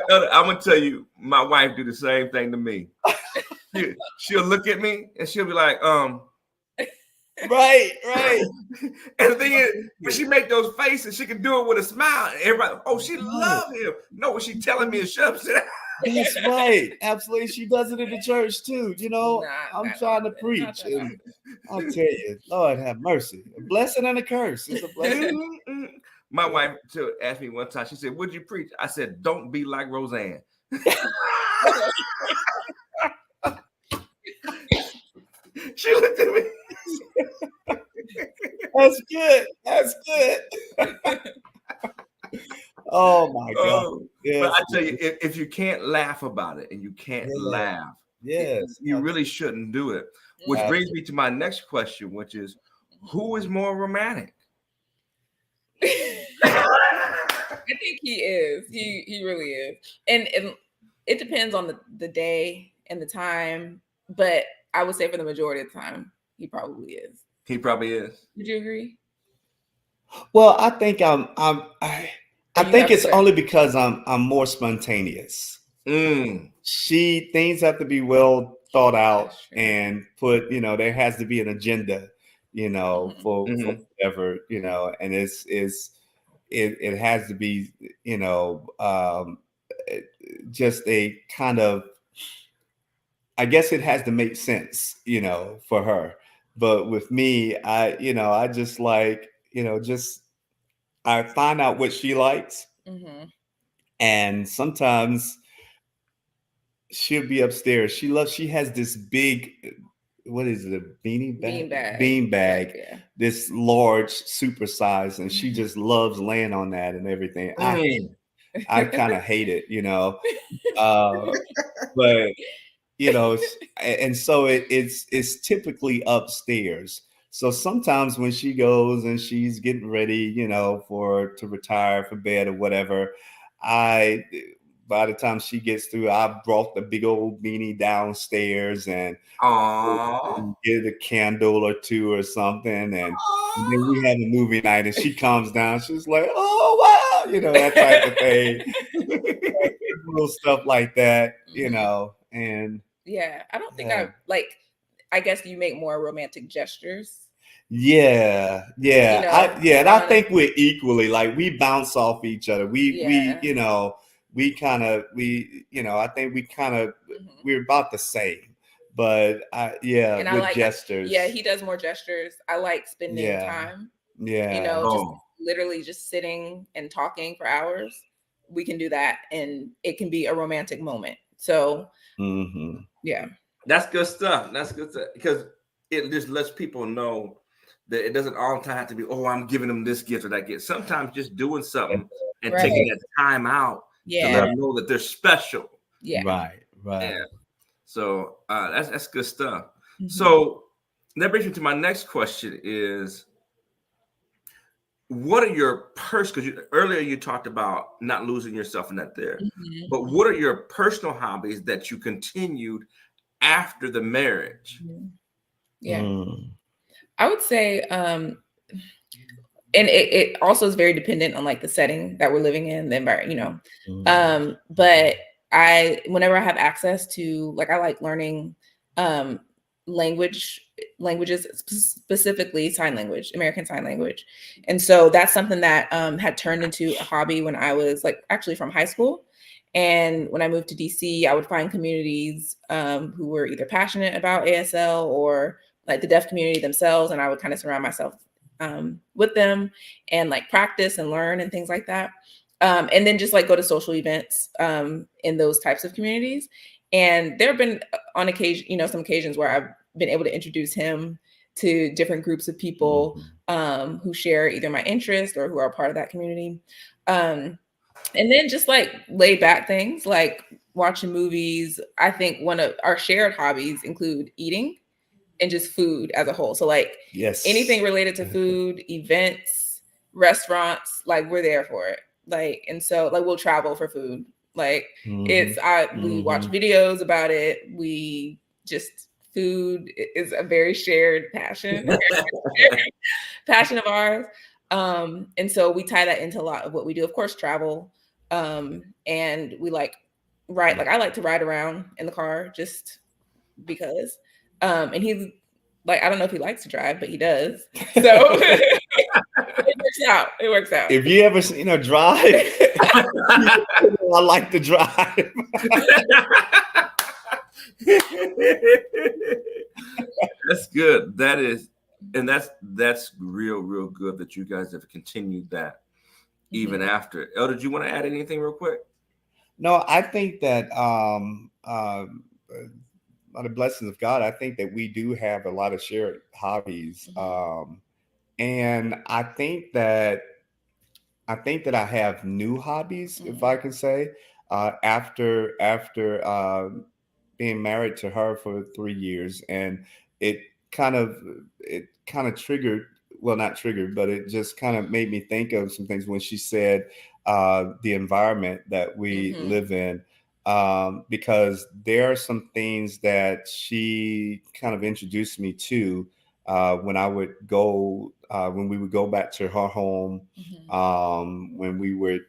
Elder, I'm gonna tell you, my wife do the same thing to me. She'll look at me and she'll be like, Right. And the thing is, when she make those faces, she can do it with a smile. And everybody, she love him. No, what she telling me is shut up. That's right. Absolutely. She does it in the church too. I'm trying to preach. And I'll tell you, Lord have mercy. A blessing and a curse. It's a blessing. My wife asked me one time, she said, "Would you preach?" I said, "Don't be like Roseanne." She looked at me. That's good. Oh my God. Yes. But I tell you, if you can't laugh about it and you can't laugh, you really shouldn't do it. Which brings me to my next question, which is, who is more romantic? I think he is. He really is. And it depends on the day and the time, but I would say for the majority of the time, he probably is. He probably is. Would you agree? Well, I think I think it's only because I'm more spontaneous. Things have to be well thought out and put, there has to be an agenda, for whatever, and it has to be, just a kind of, I guess it has to make sense, for her. But with me, I just like, I find out what she likes. And sometimes she'll be upstairs. She has this big, what is it, a beanie bag? Bean bag. Yeah. This large, super size. And she just loves laying on that and everything. I kind of hate it, but and so it's typically upstairs. So sometimes when she goes and she's getting ready, to retire for bed or whatever, by the time she gets through, I brought the big old beanie downstairs and get a candle or two or something, and then we have a movie night. And she comes down, she's like, "Oh wow," that type of thing, little stuff like that, and. Yeah, I don't think I guess you make more romantic gestures. Yeah. And I think we're equally, like, we bounce off each other. I think we're about the same. But and with gestures. Yeah, he does more gestures. I like spending time. Yeah. Just literally just sitting and talking for hours. We can do that, and it can be a romantic moment. So yeah, that's good stuff. Because it just lets people know that it doesn't all the time have to be, I'm giving them this gift or that gift. Sometimes just doing something and taking that time out to let them know that they're special. Yeah, right. Yeah. So that's good stuff. So that brings me to my next question: is what are your because earlier you talked about not losing yourself in that there, but what are your personal hobbies that you continued after the marriage? I would say, and it also is very dependent on like the setting that we're living in, the environment, but whenever I have access to, like, I like learning languages, specifically sign language, American Sign Language. And so that's something that had turned into a hobby when I was actually from high school. And when I moved to DC, I would find communities who were either passionate about ASL or like the deaf community themselves. And I would kind of surround myself with them and practice and learn and things like that. And then just go to social events in those types of communities. And there have been on occasion, some occasions where I've been able to introduce him to different groups of people who share either my interest or who are part of that community. And then just laid back things like watching movies. I think one of our shared hobbies include eating and just food as a whole. So like anything related to food, events, restaurants, like we're there for it. Like, and so like we'll travel for food. Like we watch videos about it. We just food is a very shared passion, passion of ours. And so we tie that into a lot of what we do. Of course, travel. And we like ride. Like I like to ride around in the car just because. And he like I don't know if he likes to drive, but he does. So it works out. It works out. If you ever seen her drive, I like to drive. That's good. That is, and that's real good that you guys have continued that even after. Elder, do you want to add anything real quick? No, I think that by the blessings of God, I think that we do have a lot of shared hobbies. And I think that I have new hobbies, if I can say, after being married to her for 3 years, and it kind of triggered, well, not triggered, but it just kind of made me think of some things when she said the environment that we live in. Because there are some things that she kind of introduced me to when I would go, when we would go back to her home, when we would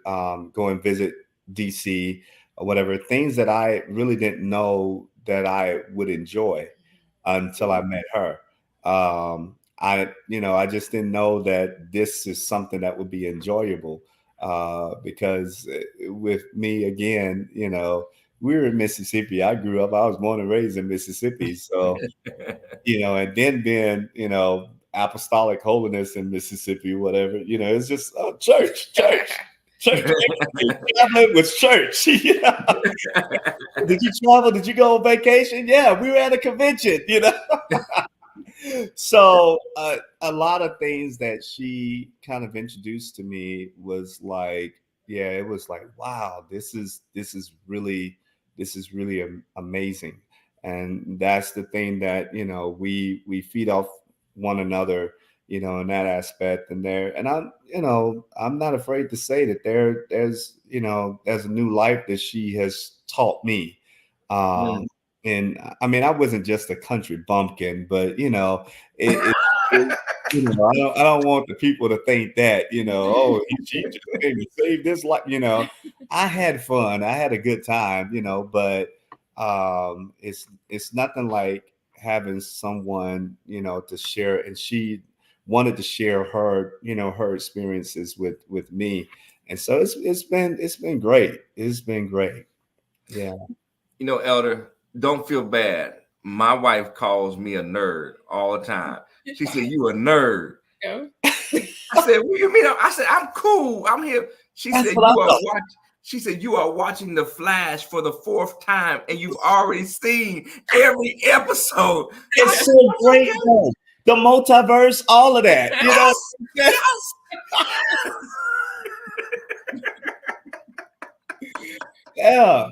go and visit DC or whatever, things that I really didn't know that I would enjoy until I met her. I just didn't know that this is something that would be enjoyable. Because with me, again, we were in Mississippi. I grew up, I was born and raised in Mississippi. So, and then being, apostolic holiness in Mississippi, whatever, it's just church. Traveling with church. Did you travel? Did you go on vacation? Yeah, we were at a convention, So a lot of things that she kind of introduced to me was like, it was like, wow, this is really amazing. And that's the thing that we feed off one another, in that aspect. And I'm not afraid to say that there's a new life that she has taught me. And I mean, I wasn't just a country bumpkin, but I don't want the people to think that, oh, she just came to save this life. I had fun, I had a good time, but it's nothing like having someone, to share. And she wanted to share her, her experiences with me, and so it's been great. It's been great. Yeah. Elder, don't feel bad. My wife calls me a nerd all the time. She said, "You a nerd." Yeah. I said, "What do you mean?" I said, "I'm cool. I'm here." She said, "You are watching The Flash for the 4th time, and you've already seen every episode." It's so great, though. The multiverse, all of that. Yes. Yeah.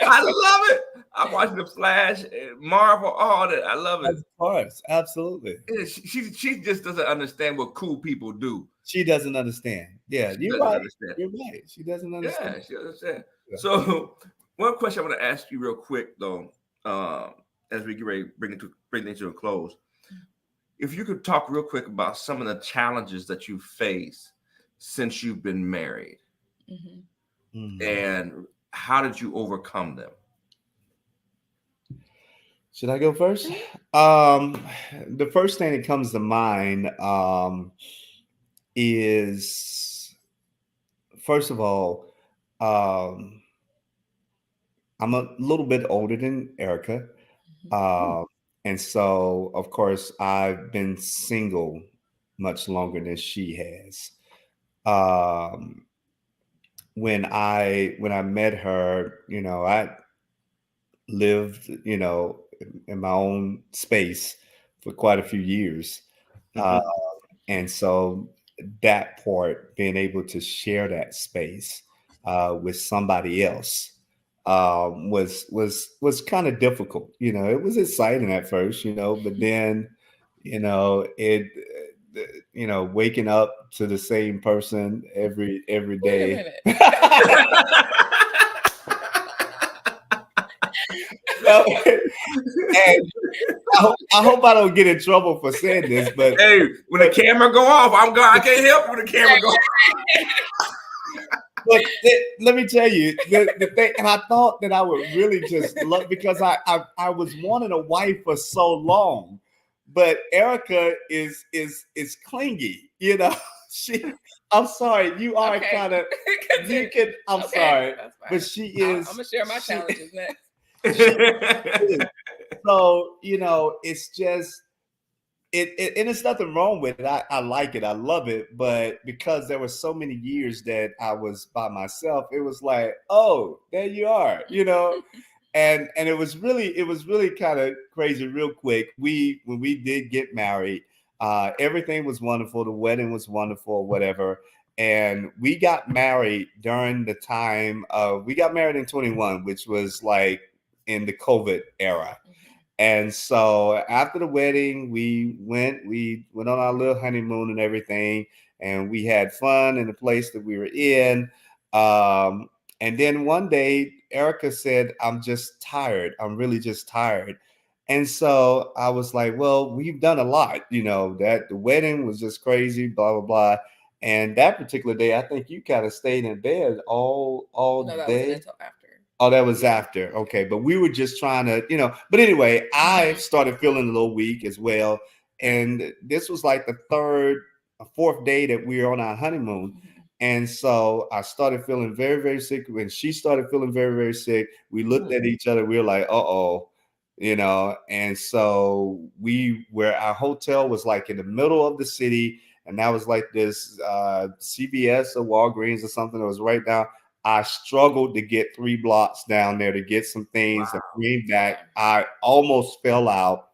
I love it. I'm watching The Flash, Marvel, all that. I love it. Of course, absolutely. She just doesn't understand what cool people do. She doesn't understand. Yeah, you're right. You're right. She doesn't understand. Yeah, she understands. Yeah. So, one question I want to ask you real quick, though, as we get ready to bring things to a close, if you could talk real quick about some of the challenges that you face since you've been married, and how did you overcome them? Should I go first? The first thing that comes to mind is, first of all, I'm a little bit older than Erica. And so, of course, I've been single much longer than she has. When I met her, I lived, in my own space for quite a few years. And so that part, being able to share that space, with somebody else was kind of difficult. It was exciting at first, but then, it waking up to the same person every Wait a day. minute. No, and I hope I don't get in trouble for saying this, but hey, when the camera go off, I can't help when the camera go off. But let me tell you the thing, and I thought that I would really just love, because I was wanting a wife for so long, but Erica is clingy, I'm sorry, you are Okay. kind of you can. I'm Okay, sorry, that's fine. but she is. I'm gonna share my challenges next. So it's just and it's nothing wrong with it. I like it. I love it. But because there were so many years that I was by myself, it was like, oh, there you are, and it was really kind of crazy. Real quick, when we did get married, everything was wonderful. The wedding was wonderful, whatever. And we got married during the time we got married in 21, which was like in the COVID era. And so after the wedding, we went on our little honeymoon and everything, and we had fun in the place that we were in. And then one day, Erica said, "I'm just tired. I'm really just tired." And so I was like, "Well, we've done a lot, that the wedding was just crazy, blah blah blah." And that particular day, I think you kind of stayed in bed all No, that day. wasn't until after. Oh, that was after. Okay. But we were just trying to, but anyway, I started feeling a little weak as well. And this was like the third or fourth day that we were on our honeymoon. And so I started feeling very, very sick. When she started feeling very, very sick, we looked at each other. We were like, uh-oh, and so our hotel was like in the middle of the city. And that was like this CVS or Walgreens or something that was right down. I struggled to get 3 blocks down there to get some things and bring back. I almost fell out.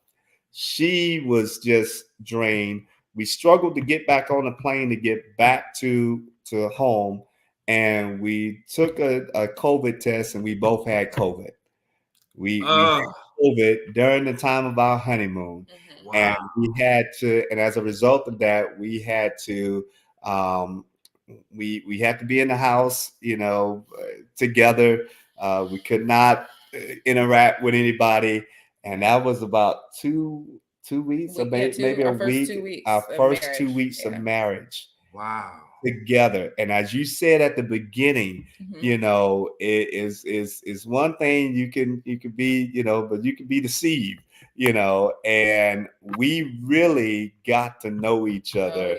She was just drained. We struggled to get back on the plane to get back to home. And we took a COVID test and we both had COVID. We had COVID during the time of our honeymoon. And we had to, and as a result of that, we had to we had to be in the house, together. We could not interact with anybody, and that was about two weeks, or maybe a week. Our first 2 weeks of marriage. Wow. Together, and as you said at the beginning, it is one thing you can be, but you can be deceived, and we really got to know each other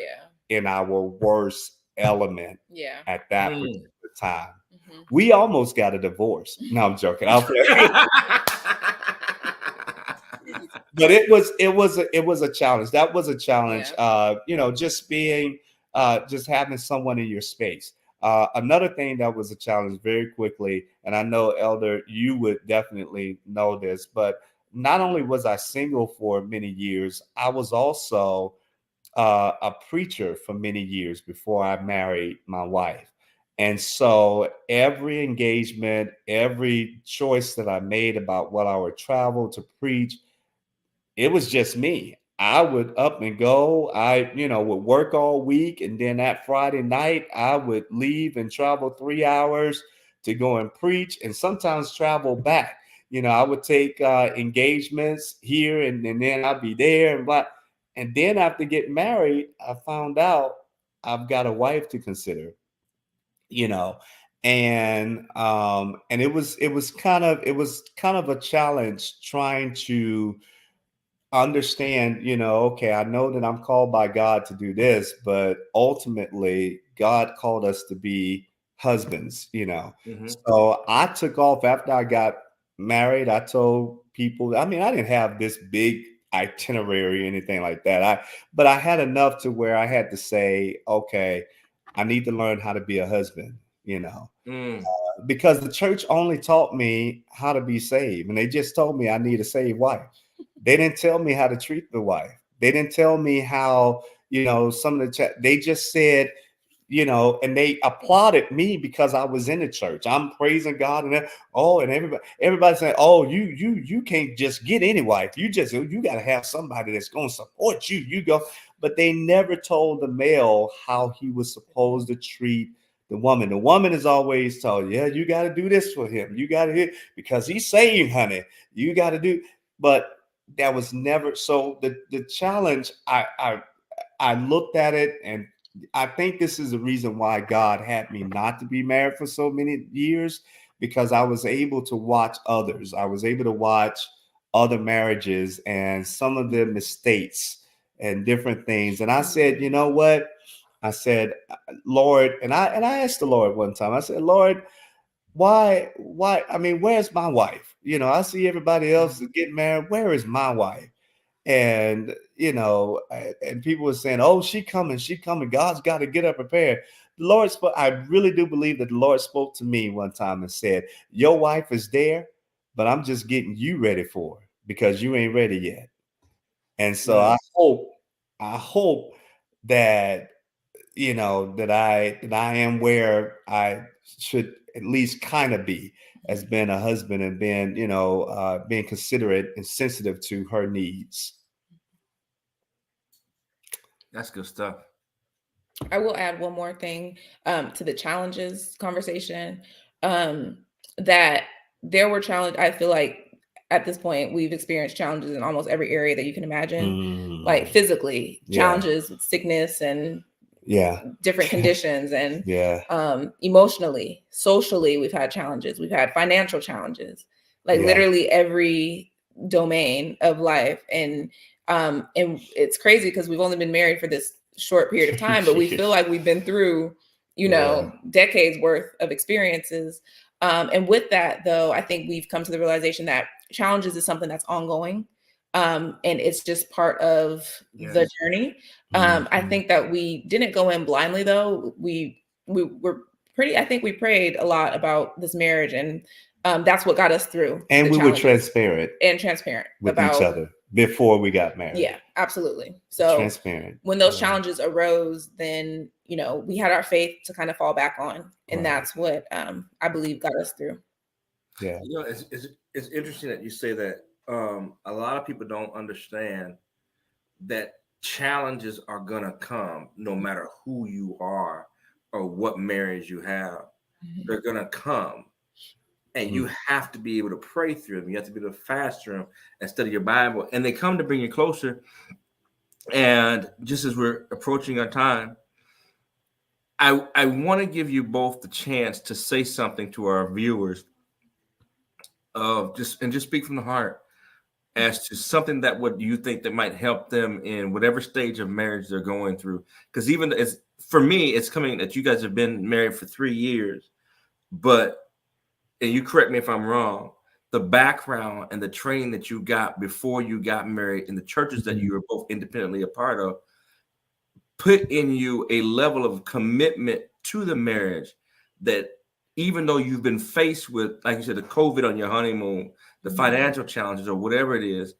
in our worst element at that particular time. We almost got a divorce. No, I'm joking. But it was a challenge. That was a challenge. Just being just having someone in your space. Another thing that was a challenge very quickly, and I know, Elder, you would definitely know this, but not only was I single for many years, I was also a preacher for many years before I married my wife. And so every engagement, every choice that I made about what I would travel to preach, it was just me. I would up and go. I, would work all week. And then that Friday night, I would leave and travel 3 hours to go and preach, and sometimes travel back. I would take engagements here and then I'd be there and blah. And then after getting married, I found out I've got a wife to consider, and it was kind of a challenge trying to understand, okay, I know that I'm called by God to do this, but ultimately God called us to be husbands, So I took off after I got married. I told people, I mean, I didn't have this big itinerary or anything like that. But I had enough to where I had to say, okay, I need to learn how to be a husband, because the church only taught me how to be saved, and they just told me I need a saved wife. They didn't tell me how to treat the wife. They didn't tell me how, some of the they just said, and they applauded me because I was in the church. I'm praising God, and everybody saying, "Oh, you can't just get any wife. You got to have somebody that's going to support you. You go." But they never told the male how he was supposed to treat the woman. The woman is always told, "Yeah, you got to do this for him. You got to because he's saved, honey. You got to do." But that was never so. The challenge, I looked at it, and I think this is the reason why God had me not to be married for so many years, because I was able to watch others. I was able to watch other marriages and some of their mistakes and different things. And I said, you know what? I said, Lord, and I asked the Lord one time. I said, Lord, why? I mean, where's my wife? I see everybody else is getting married. Where is my wife? And and people were saying, "Oh, she coming, she coming. God's got to get her prepared." The Lord spoke. I really do believe that the Lord spoke to me one time and said, "Your wife is there, but I'm just getting you ready for her because you ain't ready yet." And so I hope that that I am where I should at least kind of be as being a husband and being being considerate and sensitive to her needs. That's good stuff. I will add one more thing to the challenges conversation. That there were challenges. I feel like at this point we've experienced challenges in almost every area that you can imagine, like physically challenges with sickness and different conditions, and emotionally, socially, we've had challenges. We've had financial challenges, like literally every domain of life. And it's crazy because we've only been married for this short period of time, but we feel like we've been through, decades worth of experiences. And with that, though, I think we've come to the realization that challenges is something that's ongoing. And it's just part of the journey. I think that we didn't go in blindly, though. We were I think we prayed a lot about this marriage, and that's what got us through. And we were transparent with each other before we got married. Yeah, absolutely. So transparent. When those challenges arose, then, we had our faith to kind of fall back on. And that's what I believe got us through. Yeah. It's interesting that you say that. A lot of people don't understand that challenges are going to come no matter who you are or what marriage you have. They're going to come. And you have to be able to pray through them. You have to be able to fast through them and study your Bible. And they come to bring you closer. And just as we're approaching our time, I want to give you both the chance to say something to our viewers just speak from the heart as to something that what you think that might help them in whatever stage of marriage they're going through. Because even for me, it's coming that you guys have been married for 3 years, but, and you correct me if I'm wrong, the background and the training that you got before you got married in the churches that you were both independently a part of put in you a level of commitment to the marriage that even though you've been faced with, like you said, the COVID on your honeymoon, the financial challenges or whatever it is,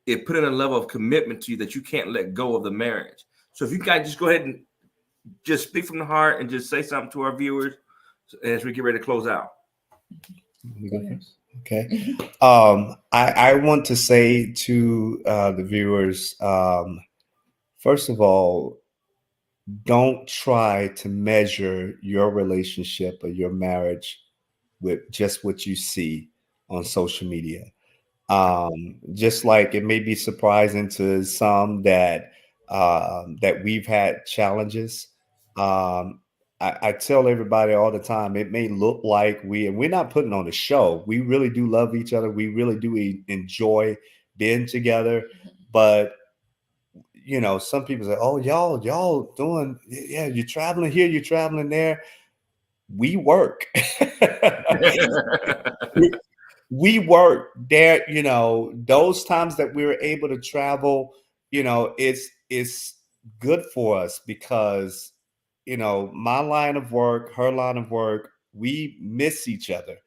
it put in a level of commitment to you that you can't let go of the marriage. So if you guys just go ahead and just speak from the heart and just say something to our viewers as we get ready to close out. Okay. I want to say to the viewers, first of all, don't try to measure your relationship or your marriage with just what you see on social media. Just like it may be surprising to some that that we've had challenges. I tell everybody all the time, it may look like we're not putting on a show. We really do love each other. We really do enjoy being together. But some people say, "Oh, y'all doing? Yeah, you're traveling here, you're traveling there." We work. we work there. Those times that we were able to travel, it's good for us because my line of work, her line of work, we miss each other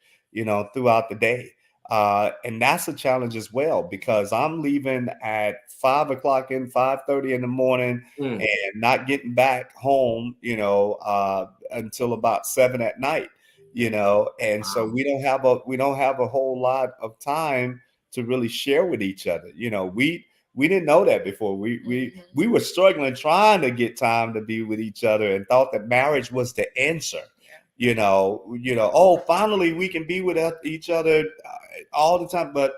throughout the day. And that's a challenge as well, because I'm leaving at 5 o'clock 5:30 in the morning Mm. and not getting back home, until about 7 at night, and so Wow. we don't have a whole lot of time to really share with each other. We didn't know that before. We were struggling trying to get time to be with each other and thought that marriage was the answer. Oh, finally we can be with each other all the time, but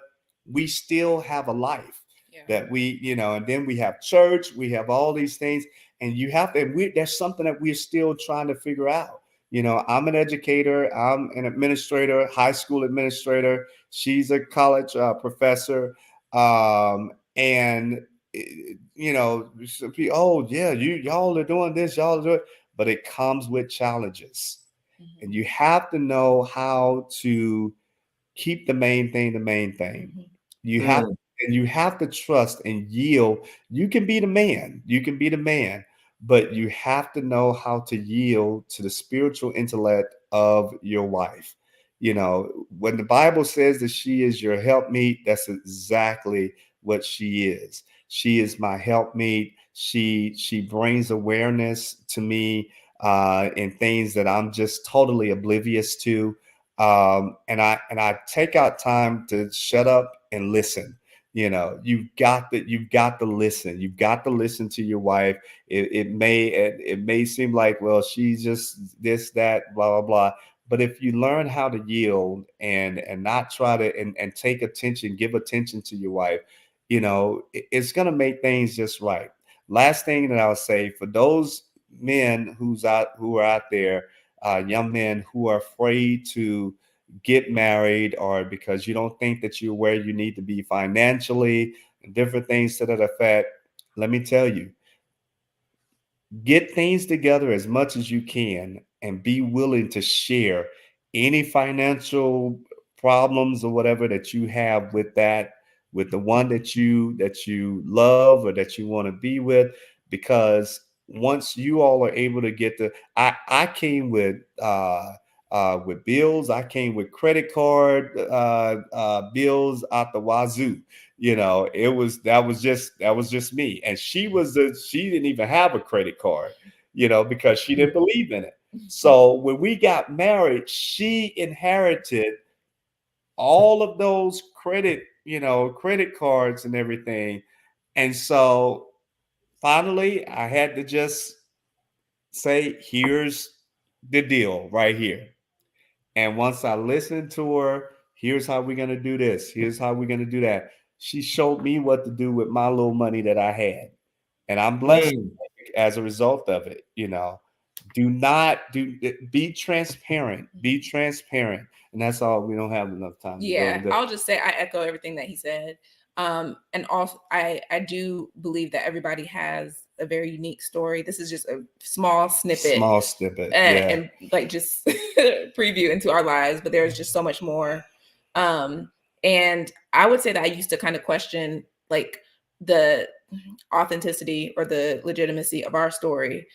we still have a life that and then we have church, we have all these things, and you have to, and there's something that we're still trying to figure out. I'm an educator, I'm an administrator, high school administrator. She's a college professor. And oh yeah, y'all are doing this, y'all are doing, but it comes with challenges. And you have to know how to keep the main thing the main thing. You have Mm. and you have to trust and yield. You can be the man. You can be the man, but you have to know how to yield to the spiritual intellect of your wife. When the Bible says that she is your helpmeet, that's exactly what she is. She is my helpmeet. She brings awareness to me in things that I'm just totally oblivious to. And I take out time to shut up and listen. You've got to listen. You've got to listen to your wife. It may seem like, well, she's just this, that, blah, blah, blah. But if you learn how to yield and not try to and take attention, give attention to your wife, it's gonna make things just right. Last thing that I'll say for those men who are out there, young men who are afraid to get married, or because you don't think that you're where you need to be financially and different things to that effect, let me tell you, get things together as much as you can and be willing to share any financial problems or whatever that you have with the one that you love or that you want to be with. Because once you all are able to get the I came with bills. I came with credit card bills out the wazoo. That was just me. And she didn't even have a credit card, because she didn't believe in it. So when we got married, she inherited all of those credit cards and everything. And so finally I had to just say, here's the deal right here. And once I listened to her, here's how we're going to do this. Here's how we're going to do that. She showed me what to do with my little money that I had. And I'm blessed Mm. as a result of it. Be transparent. Be transparent. And that's all. We don't have enough time to go into. I'll just say I echo everything that he said. And also I do believe that everybody has a very unique story. This is just a small snippet. Yeah. And like just preview into our lives, but there's just so much more. And I would say that I used to kind of question like the authenticity or the legitimacy of our story,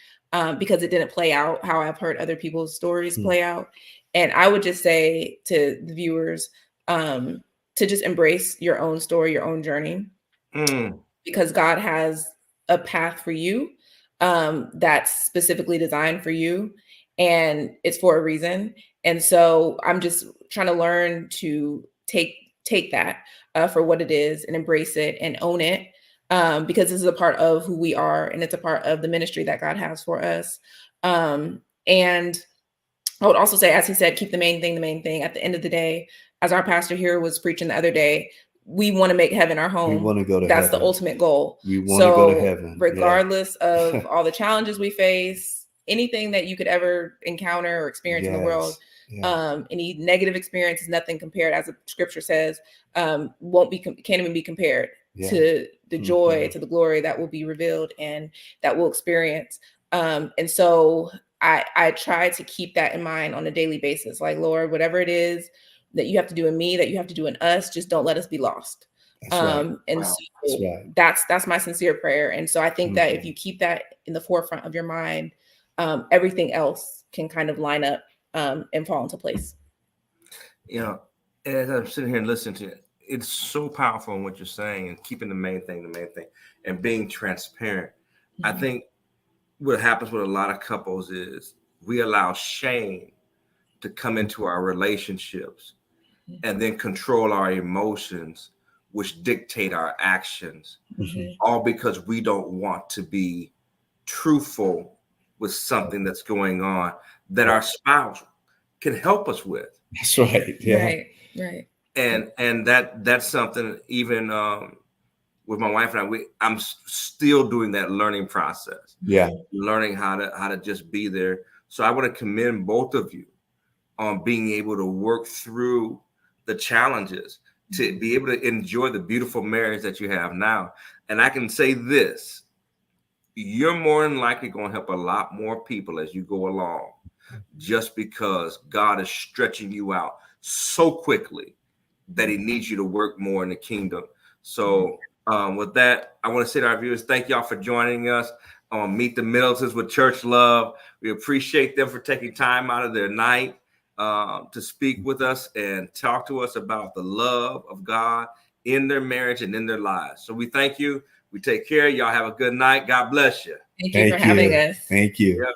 because it didn't play out how I've heard other people's stories play out. And I would just say to the viewers, to just embrace your own story, your own journey, because God has a path for you that's specifically designed for you, and it's for a reason. And so I'm just trying to learn to take that for what it is and embrace it and own it, because this is a part of who we are and it's a part of the ministry that God has for us. And I would also say, as he said, keep the main thing the main thing. At the end of the day, as our pastor here was preaching the other day, we want to make heaven our home. We want to go to That's heaven. the ultimate goal. We want to go to heaven. Regardless of all the challenges we face, anything that you could ever encounter or experience in the world, any negative experience is nothing compared, as the scripture says, can't even be compared to the joy, to the glory that will be revealed and that we'll experience. And so I try to keep that in mind on a daily basis. Like, Lord, whatever it is that you have to do in me, that you have to do in us, just don't let us be lost. And so that's my sincere prayer. And so I think that if you keep that in the forefront of your mind, everything else can kind of line up and fall into place. as I'm sitting here and listening to it, it's so powerful in what you're saying and keeping the main thing, and being transparent. I think what happens with a lot of couples is we allow shame to come into our relationships and then control our emotions, which dictate our actions, all because we don't want to be truthful with something that's going on that our spouse can help us with. That's right. Yeah. Right. And that's something even with my wife and I'm still doing that learning process. Yeah. Learning how to just be there. So I want to commend both of you on being able to work through the challenges to be able to enjoy the beautiful marriage that you have now. And I can say this, you're more than likely going to help a lot more people as you go along, just because God is stretching you out so quickly that he needs you to work more in the kingdom. So with that, I want to say to our viewers, thank y'all for joining us on Meet the Middletons with Church Love. We appreciate them for taking time out of their night to speak with us and talk to us about the love of God in their marriage and in their lives. So we thank you. We take care. Y'all have a good night. God bless you. Thank you for having us. Thank you. Yep.